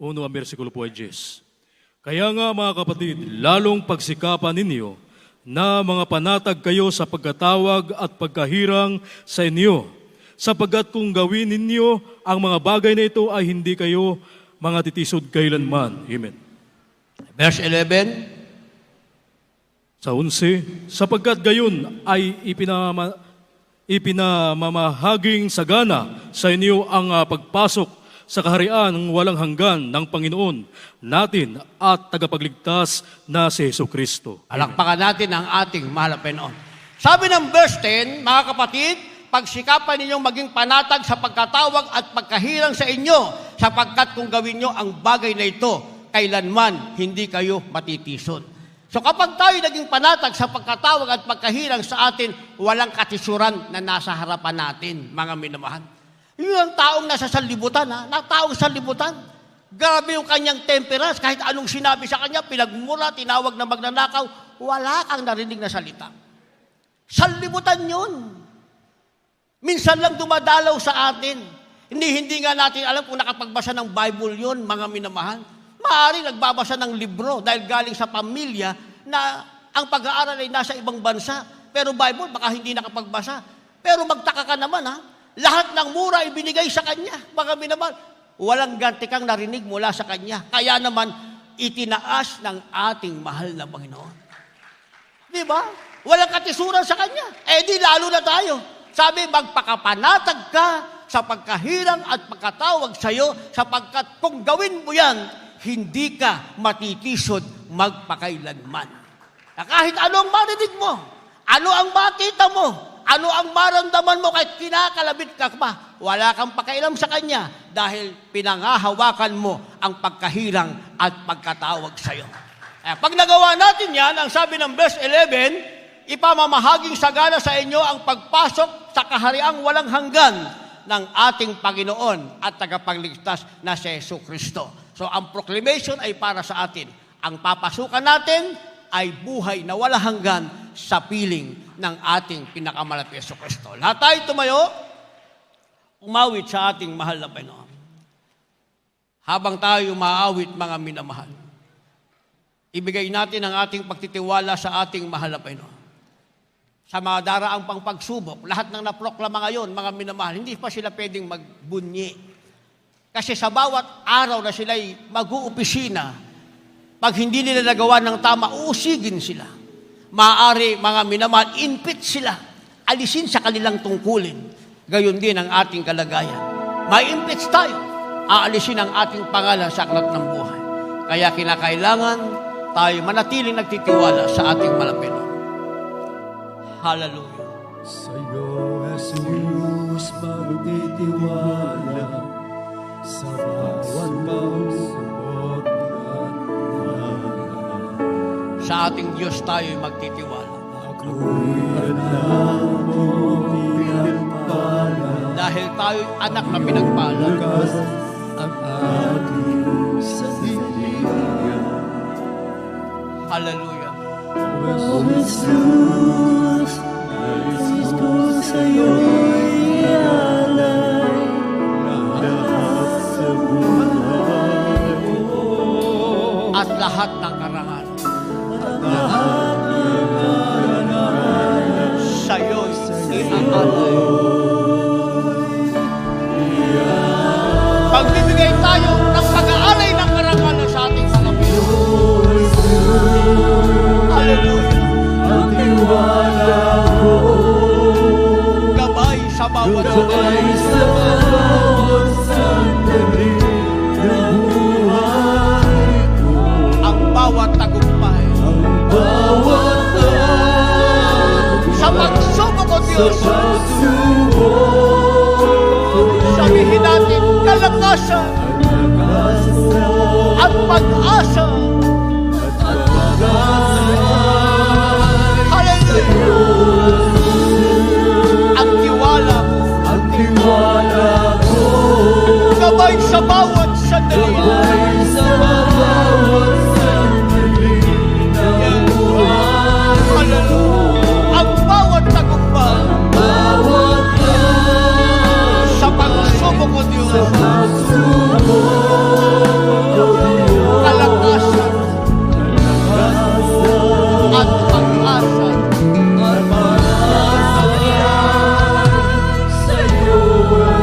1, ang versikulo po ay 10. Kaya nga mga kapatid, lalong pagsikapan ninyo na mga panatag kayo sa pagkatawag at pagkahirang sa inyo, sapagkat kung gawin ninyo ang mga bagay na ito ay hindi kayo mga titisod kailanman. Amen. Verse 11. Sa 11, sapagkat gayon ay ipinamamahaging sagana sa inyo ang pagpasok sa kaharian ng walang hanggan ng Panginoon natin at tagapagligtas na si Jesucristo. Alakpakan natin ang ating mahal na Panginoon. Sabi ng verse 10, mga kapatid, pagsikapan ninyong maging panatag sa pagkatawag at pagkahirang sa inyo, sapagkat kung gawin nyo ang bagay na ito, kailanman hindi kayo matitisod. So kapag tayo naging panatag sa pagkatawag at pagkahirang sa atin, walang katisuran na nasa harapan natin, mga minamahal. Yun ang taong nasa sanlibutan, taong sanlibutan. Grabe yung kanyang temperance, kahit anong sinabi sa kanya, pinagmura, tinawag na magnanakaw, wala kang narinig na salita. Sanlibutan yun. Minsan lang dumadalaw sa atin. Hindi nga natin alam kung nakapagbasa ng Bible yun, mga minamahal. Maaari nagbabasa ng libro dahil galing sa pamilya na ang pag-aaral ay nasa ibang bansa. Pero Bible, baka hindi nakapagbasa. Pero magtaka ka naman, lahat ng mura ibinigay sa kanya. Mga minamahal, walang ganti kang narinig mula sa kanya. Kaya naman, itinaas ng ating mahal na Panginoon. Di ba? Walang katisuran sa kanya. Di lalo na tayo. Sabi, magpakapanatag ka sa pagkahirang at pagkatawag sa iyo, sapagkat kung gawin mo yan, hindi ka matitisod magpakailanman. Na kahit ano ang marinig mo, ano ang makita mo, ano ang maramdaman mo, kahit kinakalabit ka pa, wala kang pakailam sa kanya dahil pinangahawakan mo ang pagkahirang at pagkatawag sa iyo. Pag nagawa natin yan, ang sabi ng verse 11, ipamamahaging sagana sa inyo ang pagpasok sa kahariang walang hanggan ng ating Panginoon at tagapagligtas na si Jesucristo. So, ang proclamation ay para sa atin. Ang papasukan natin ay buhay na walang hanggan sa piling ng ating pinakamalapit na Jesucristo. Lahat tayo tumayo, umawit sa ating mahal na Panginoon. Habang tayo maawit, mga minamahal, ibigay natin ang ating pagtitiwala sa ating mahal na Panginoon. Sa mga daraang pang pagsubok, lahat ng naproklama ngayon, mga minamahal, hindi pa sila pwedeng magbunyi. Kasi sa bawat araw na sila'y mag-uupisina, pag hindi nila nagawa ng tama, uusigin sila. Maaari, mga minamahal, inpit sila, alisin sa kanilang tungkulin. Gayon din ang ating kalagayan. May impits tayo, aalisin ang ating pangalan sa aklat ng buhay. Kaya kinakailangan tayo manatiling nagtitiwala sa ating malapit. Hallelujah. Sa'yo, Jesus, magtitiwala sa bawat pagsubok at Sa ating Diyos tayo'y magtitiwala. ako'y anak mo pinagpala. Dahil tayo'y anak na pinagpala. Lakas ang ating sandigan. Hallelujah. O Jesus, nais ko sa'yo'y ialay lahat sa buhay ko. At lahat ng karangalan. Sa'yo'y iaalay. Pagbibigay tayo ng pag-aalay ng karangalan sa ating mga Pinoy. Hallelujah. Ang tiwala ko, Gabay sa bawat gabay sa bawat sandali ng buhay ko. ang bawat tagumpay. Ang bawat Sa pagsubok o Diyos, pagsubok, sabihin natin kalakasan pag-asa at pag-asa. at pag-asa Hallelujah. Ang tiwala mo, ang tiwala ko, gabay sa bawat sandali. gabay sa bawat pagsubok ko, Diyos. sa pagsubok ko, Diyos. Kalakasan at pag-asa. Sa'yo, Jesus,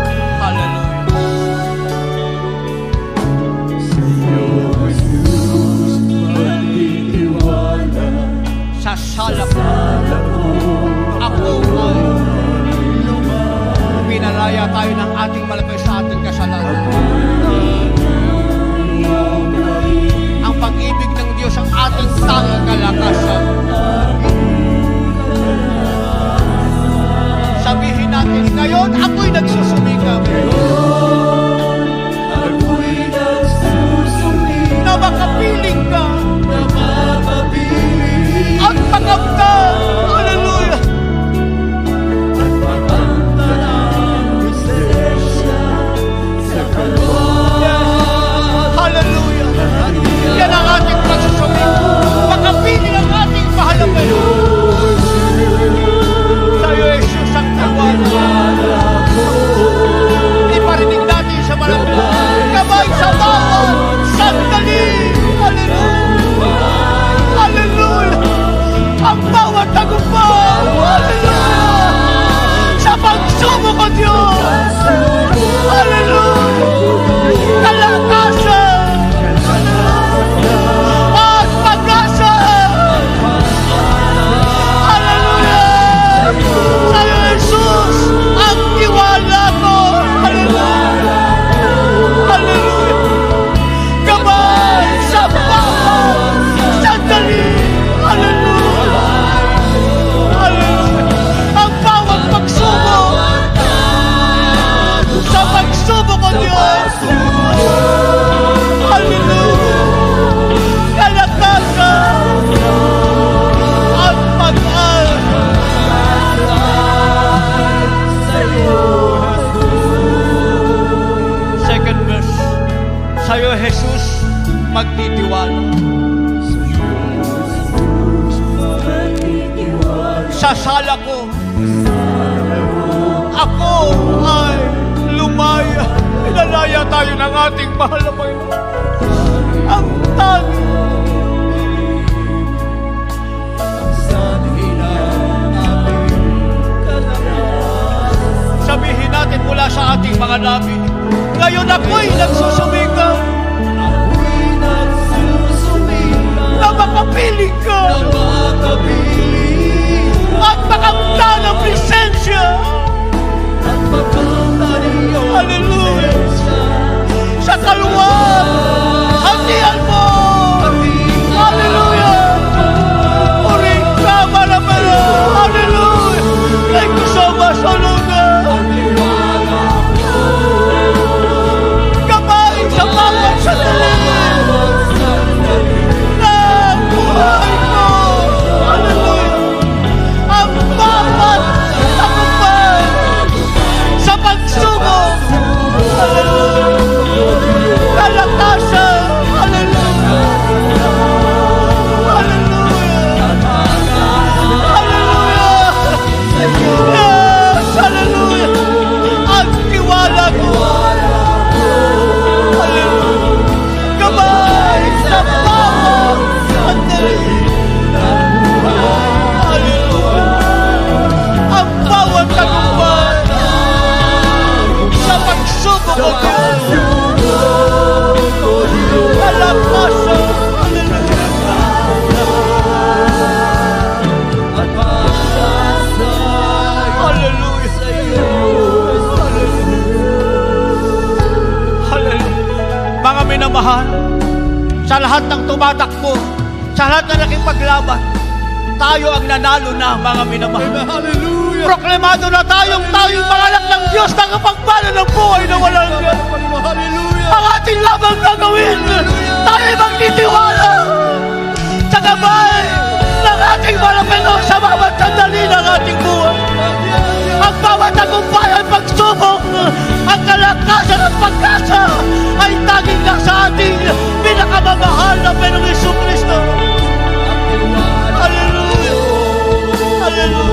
magtitiwala Sa sala ko, sa ako ay pinalaya tayo ng ating malagay sa ating kasalanan. Ang pag-ibig ng Diyos ang ating tanging kalakasan. Sabihin natin, ngayon ako'y nagsusumikap ako'y nagsusumikap na makapiling ka na makapiling at makamtan. Hallelujah! at makamtan ang presensya sa kalooban. Hallelujah! Yan ang ating pagsusumikap. Makapiling ang ating pahalagay. Sa iyo, Jesus, ang tiwala. Iparinig natin sa malagay. Kamay sa bawat sandali. Hallelujah! Hallelujah! Ang bawat tagumpay. Hallelujah! Sa pagsubok ko, Diyos. Hallelujah! Kalakasan at pag-asa. Hallelujah! Sa iyo, Jesus, ang tiwala ko. Hallelujah! Hallelujah! Kamay sa bawat sandali. Hallelujah! Hallelujah! Ang bawat pagsubok. Sa pagsubok ko, Diyos. Hallelujah! Kalakasan at pag-asa. Second verse. Sa'yo, Jesus, magtitiwala. Sa sala ko, ako ay lumaya. Pinalaya tayo ng ating mahal na Panginoon. Ang tanging sabihin natin mula sa ating mga labi, ngayon ako'y nagsusumikap na makapiling ka at makamtan ang presensya. Hallelujah! Sa kaluwag, hatian mo. Hallelujah! Uring ka, marapala. Hallelujah! Thank you so much, Hallelujah! Kamay sa bawat sandali ng buhay mo. Hallelujah! Ang bawat tagumpay sa pagsubok. Hallelujah! Kalakasan. Hallelujah! Hallelujah! Hallelujah! Yes! Hallelujah! Ang tiwala ko. Hallelujah! Kamay sa bawat sandali. Hallelujah! Ang bawat tagumpay sa pagsubok ko, Diyos. Kalakasan. Hallelujah. Mga minamahal, sa lahat ng tumatakbo, sa lahat na nakipaglaban, tayo ang nanalo na, mga minamahal. Hallelujah! Proklamado na tayo'y mga anak ng Diyos, tagapagpala ng buhay na walang hanggan. Hallelujah! Ang ating labang gagawin, tayo'y magtitiwala sa gabay ng ating Panginoon sa bawat sandali ng ating buhay. Ang bawat tagumpay ay pagsubok, ang kalakasan at pagkasa ay tanging lang sa ating pinakamamahal na Panginoong Jesucristo. Hallelujah! Hallelujah!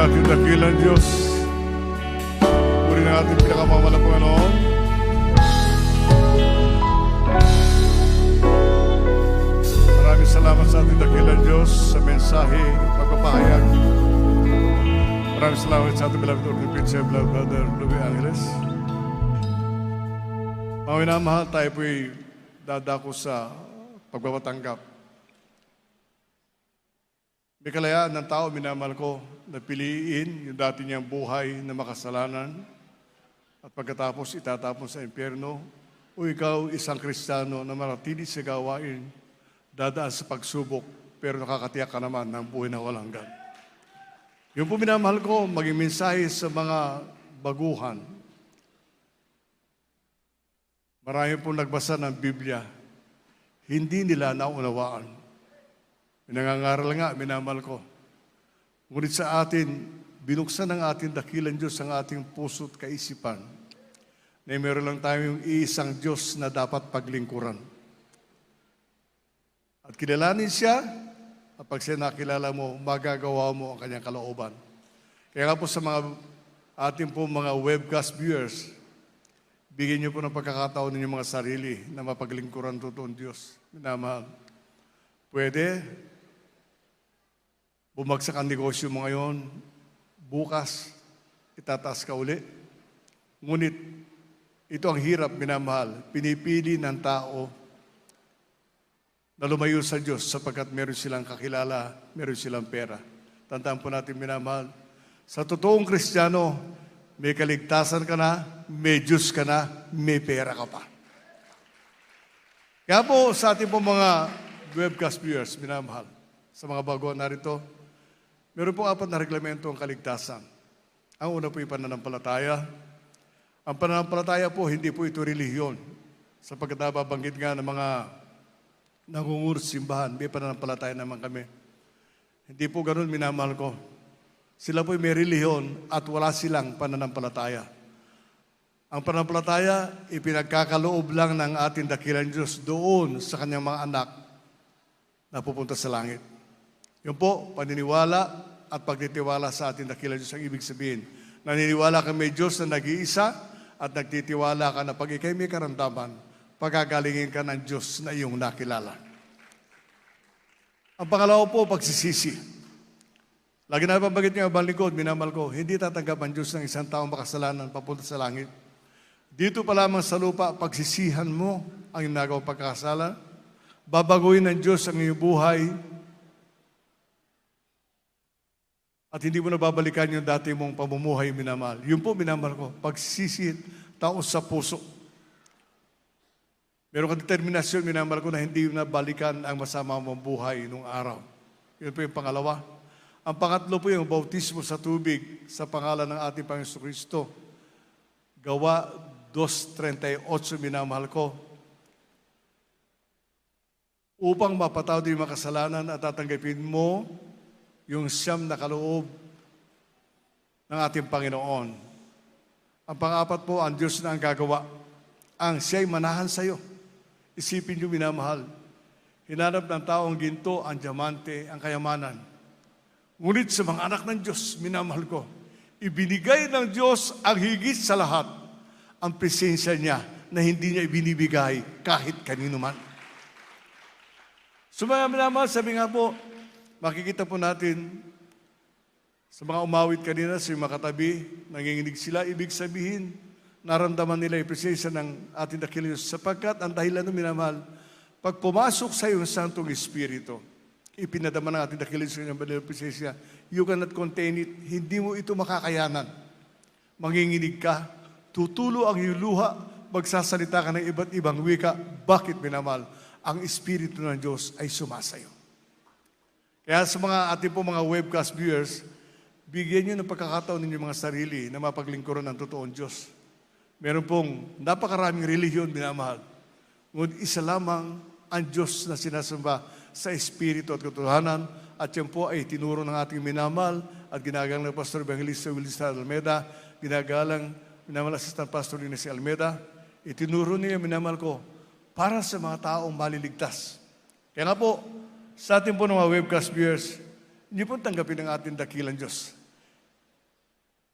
ating dakilang Diyos. Puri ng ating pinakamamala Panginoon. Maraming salamat sa ating dakilang Diyos sa mensahe, pagpapahayag. Maraming salamat sa ating beloved Lord, Preacher, beloved Brother Louis Angeles. Mga minamahal, tayo po'y dadako sa pagpapatanggap. May kalayaan ng tao, minamahal ko, na piliin yung dati niyang buhay na makasalanan at pagkatapos itatapon sa impyerno, o ikaw isang Kristiyano na maratili sa gawain, dadaan sa pagsubok, pero nakakatiyak ka naman ng buhay na walang hanggan. Yung po minamahal ko, maging mensahe sa mga baguhan. Marami pong nagbasa ng Biblia, hindi nila naunawaan. Nangangaral nga, minamahal ko. Ngunit sa atin, binuksan ng ating dakilang Diyos ang ating puso at kaisipan na meron lang tayong iisang Diyos na dapat paglingkuran. At kilalanin siya, at pag siya nakilala mo, magagawa mo ang kanyang kalooban. Kaya nga po sa mga ating po mga webcast viewers, bigyan niyo po ng pagkakataon ninyong mga sarili na mapaglingkuran totoong Diyos. Minamahal. Pwede, bumagsak ang negosyo mo ngayon, bukas, itataas ka uli. Ngunit, ito ang hirap, minamahal. Pinipili ng tao na lumayo sa Diyos sapagkat meron silang kakilala, meron silang pera. Tandaan po natin, minamahal, sa totoong Kristiyano, may kaligtasan ka na, may Diyos ka na, may pera ka pa. Kaya po sa ating po mga webcast viewers, minamahal, sa mga baguhan narito, meron pong 4 na reglamento ang kaligtasan. Ang una po yung pananampalataya. Ang pananampalataya po, hindi po ito relihiyon. Sapagkat nababanggit nga ng mga nangungur simbahan, may pananampalataya naman kami. Hindi po ganun, minamahal ko. Sila po may relihiyon at wala silang pananampalataya. Ang pananampalataya, ipinagkakaloob lang ng ating dakilang Diyos doon sa kanyang mga anak na pupunta sa langit. Yun po, paniniwala at pagtitiwala sa ating dakilang Diyos ang ibig sabihin. Naniniwala ka may Diyos na nag-iisa at nagtitiwala ka na pag ikay may karamdaman, pagagalingin ka ng Diyos na iyong nakilala. Ang pangalawa po, pagsisisi. Lagi na pabagit niya ang lingkod, minamahal ko, hindi tatanggap ang Diyos ng isang taong makasalanan papunta sa langit. Dito pa lamang sa lupa, pagsisihan mo ang nagawang pagkakasala, babaguhin ng Diyos ang iyong buhay, at hindi mo na babalikan yung dati mong pamumuhay, minamahal. Yun po, minamahal ko, pagsisisi, taos sa puso. Meron kang determinasyon, minamahal ko, na hindi na balikan ang masama mong buhay nung araw. Yun po yung pangalawa. Ang pangatlo po yung bautismo sa tubig sa pangalan ng ating Panginoon Kristo. Gawa 2:38, minamahal ko. Upang mapatawad yung mga kasalanan at tatanggapin mo yung siyam na kaloob ng ating Panginoon. Ang pang-apat po, ang Diyos na ang gagawa. Ang siya'y manahan sa iyo. Isipin niyo, minamahal. Hinanap ng tao ang ginto, ang diamante, ang kayamanan. Ngunit sa mga anak ng Diyos, minamahal ko, ibinigay ng Diyos ang higit sa lahat, ang presensya niya na hindi niya ibinibigay kahit kanino man. So mga minamahal, sabi nga po, makikita po natin sa mga umawit kanina, sa mga katabi, nanginginig sila, ibig sabihin, naramdaman nila yung presensya ng ating dakilang Diyos. Sapagkat ang dahilan ng minamahal, pag pumasok sa iyo ang Santong Espiritu, ipinadama ng ating dakilang Diyos ng banal presensya, you cannot contain it, hindi mo ito makakayanan. Manginginig ka, tutulo ang iyong luha, magsasalita ka ng iba't ibang wika. Bakit, minamahal? Ang Espiritu ng Diyos ay sumasayo. Kaya sa mga ating po mga webcast viewers, bigyan niyo ng pagkakataon ninyo mga sarili na mapaglingkuran ng totoong Diyos. Meron pong napakaraming relihiyon, minamahal. Ngunit isa lamang ang Diyos na sinasamba sa Espiritu at katotohanan, at yan po ay tinuro ng ating minamahal at ginagalang ng Pastor Evangelista Willis Almeida, ginagalang minamahal Assistant Pastor Ines Almeida, itinuro niya, minamahal ko, para sa mga taong maliligtas. Kaya nga po, sa ating po ng mga webcast viewers, hindi po tanggapin ang ating dakilang Diyos.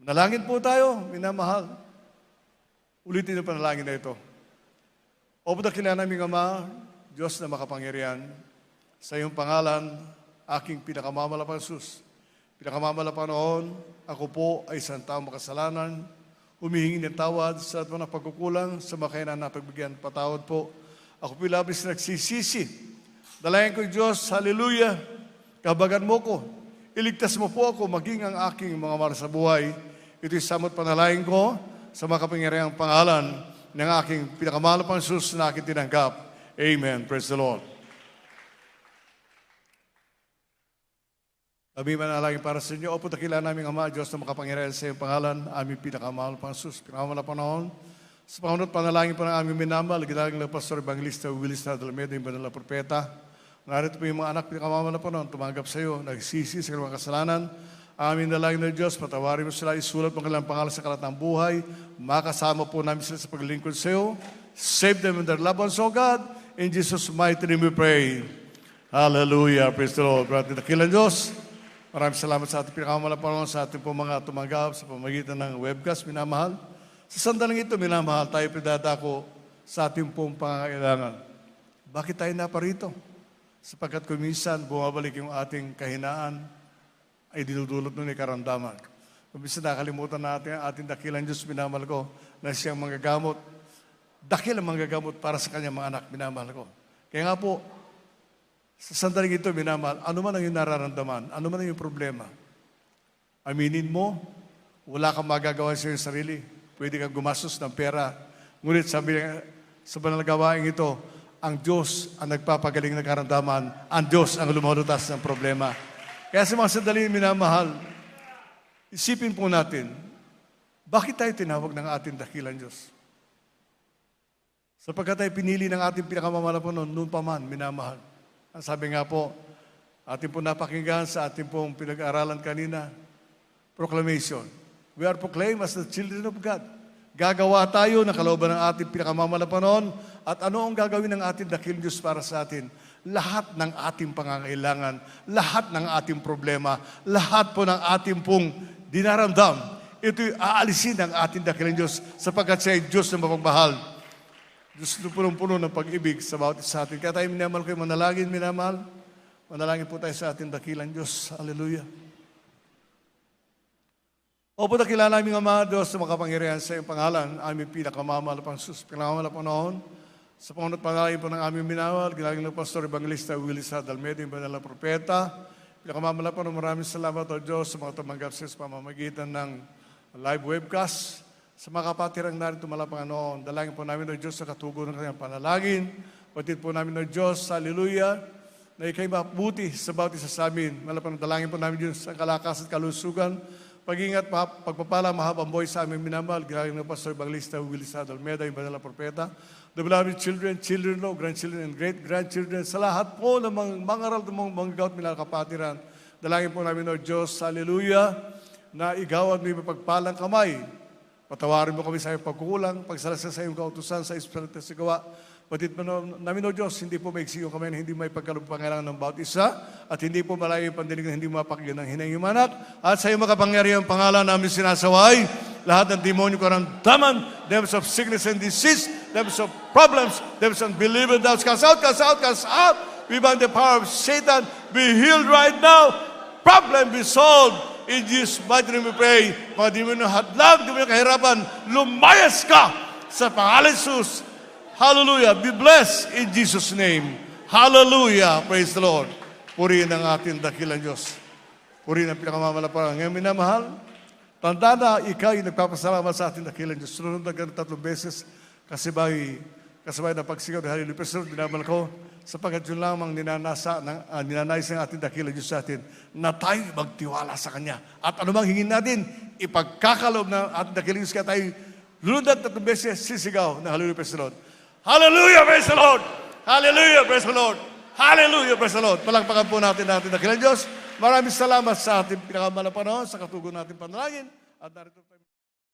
Manalangin po tayo, minamahal. Ulitin yung panalangin na ito. O dakila naming Ama, Diyos na makapangyarihan, sa iyong pangalan, aking pinakamamalapan sus. Pinakamamalapan noon, ako po ay isang taong makasalanan, humihingi ng tawad sa lahat ng pagkukulang, sa makainan na pagbigyan patawad po. Ako po labis nagsisisi. Dalayan ko Diyos, hallelujah, kabagan mo ko. Iligtas mo po ako maging ang aking mga mahal sa buhay. Ito'y samot panalangin ko sa makapangyarihang pangalan ng aking pinakamahal pang sus na aking tinanggap. Amen. Praise the Lord. Kami manalangin para sa inyo. Opo, dakila namin Ama, Diyos na makapangyarihan sa iyong pangalan, aming pinakamahal pang sus. Pinakamahal na panahon. Sa pangunot panalangin po ng aming minamahal, ginalang ng Pastor Evangelista Willis Nadalmedo, yung banal na propeta. Narito po yung mga anak pinakamahal na panahon, tumanggap sa iyo, nagsisi sa kanilang kasalanan. Amin na lang ng Diyos, patawarin mo sila, isulat mo kanilang pangalan sa kalat ng buhay. Makasama po namin sila sa paglilingkod sa iyo. Save them in their loved ones, O God. In Jesus' mighty name we pray. Hallelujah. Praise the Lord. Brother, dakilang Diyos. Maraming salamat sa ating pinakamalapan sa ating po mga tumanggap sa pamagitan ng webcast, minamahal. Sa sandaling ito, minamahal, tayo pinadako sa ating pong pangangailangan. Bakit tayo naparito? Sapagkat kuminsan bumabalik yung ating kahinaan, ay dinudulot nun ni karamdaman. Kuminsan nakalimutan natin ang ating dakilang Diyos, minamahal ko, na siyang manggagamot. Dakil ang manggagamot para sa kanyang mga anak, minamahal ko. Kaya nga po, sa sandaling ito, minamahal, ano man ang iyong nararamdaman, ano man ang iyong problema, aminin mo, wala kang magagawa sa iyong sarili. Pwede kang gumastos ng pera. Ngunit sabi niya, sa banal na gawain ito, ang Diyos ang nagpapagaling ng karamdaman, ang Diyos ang lumulutas ng problema. Kaya sa mga sandali minamahal, isipin po natin, bakit tayo tinawag ng ating dakilang Diyos? Sapagkat tayo pinili ng ating pinakamamalapan noon pa man, minamahal. Ang sabi nga po, ating po napakinggan sa ating pong pinag-aaralan kanina, proclamation. We are proclaimed as the children of God. Gagawa tayo ng kalooban ng ating pinakamamalapan at ano ang gagawin ng ating dakilang Diyos para sa atin? Lahat ng ating pangangailangan, lahat ng ating problema, lahat po ng ating pong dinaramdam, ito'y aalisin ng ating dakilang Diyos sapagkat siya ay Diyos na mapagmahal. Diyos na punong-puno ng pag-ibig sa bawat isa sa atin. Kaya tayo minamahal kayo, manalangin, minamahal. Manalangin po tayo sa ating dakilang Diyos. Hallelujah. Opo, dakila namin Ama, Diyos na makapangyarihan sa iyong pangalan, aming pinakamamahal pang sus. Pinakamamahal po noon, sa pangunot panalangin po ng aming minawal, ginaling ng Pastor Evangelista Willis Nadalmedo, yung banal na propeta. Pinakamamahal po, maraming salamat o Diyos sa mga tumanggap sa pamamagitan ng live webcast. Sa mga kapatirang narito malapang noon, dalangin po namin o Diyos sa katugon ng kanyang panalangin. Patid po namin o Diyos, hallelujah, na ikay mabuti sa bawat isa sa amin. Malapang dalangin po namin Diyos sa kalakas at kalusugan. Pag-ingat, pagpapala, mahabang buhay sa aming minamahal. Ginaling ng Pastor Evangelista Willis Nadalmedo, yung banal na propeta. The beloved children, children-in-law, grandchildren, and great-grandchildren, sa lahat po ng mga mangaral ng mga gawat minal kapatiran. Dalangin po namin o Diyos, hallelujah, na ikaw at may mapagpalang kamay. Patawarin mo kami sa iyong pagkukulang, pagsalasal sa iyong kautusan, sa Espiritu sa gawa. Patid mo namin o Diyos, hindi po maigsi yung kamay na hindi may pagkalupangailangan ng bawat isa at hindi po malayo yung pandinig na hindi mapakinggan ng hinayang manak. At sa iyong makapangyarihang pangalan namin sinasaway, lahat ng demonyo karamdaman, devils of sickness and disease, devils of problems, devils of unbelieving doubts, cast out, cast out, cast out. We bind the power of Satan, be healed right now. Problem be solved. In Jesus' mighty name we pray. Mga demonyo hadlang, demonyo kahirapan, lumayas ka sa pangalan ni Jesus. Hallelujah. Be blessed in Jesus' name. Hallelujah. Praise the Lord. Purihin ang ating dakilang Diyos. Purihin ang pinakamamalapan. Ngayon minamahal, tanda na ikaw yung nagpapasalamat sa ating dakilang Diyos. Sunod na ganun 3 beses, kasabay na pagsigaw ng Hallelujah. Praise the Lord, minamahal ko, sapagkat yun lamang ninanais ng ating dakilang Diyos sa atin, na tayo magtiwala sa Kanya. At anumang hingin natin, ipagkakaloob ng ating dakilang Diyos, kaya tayo lunod 3 beses, sisigaw ng Hallelujah. Praise the Lord. Hallelujah, praise the Lord! Hallelujah, praise the Lord! Hallelujah, praise the Lord! Palakpakan po natin dakilang Diyos. Maraming salamat sa ating pinakamalapan sa katugon natin panalangin. At narito tayo.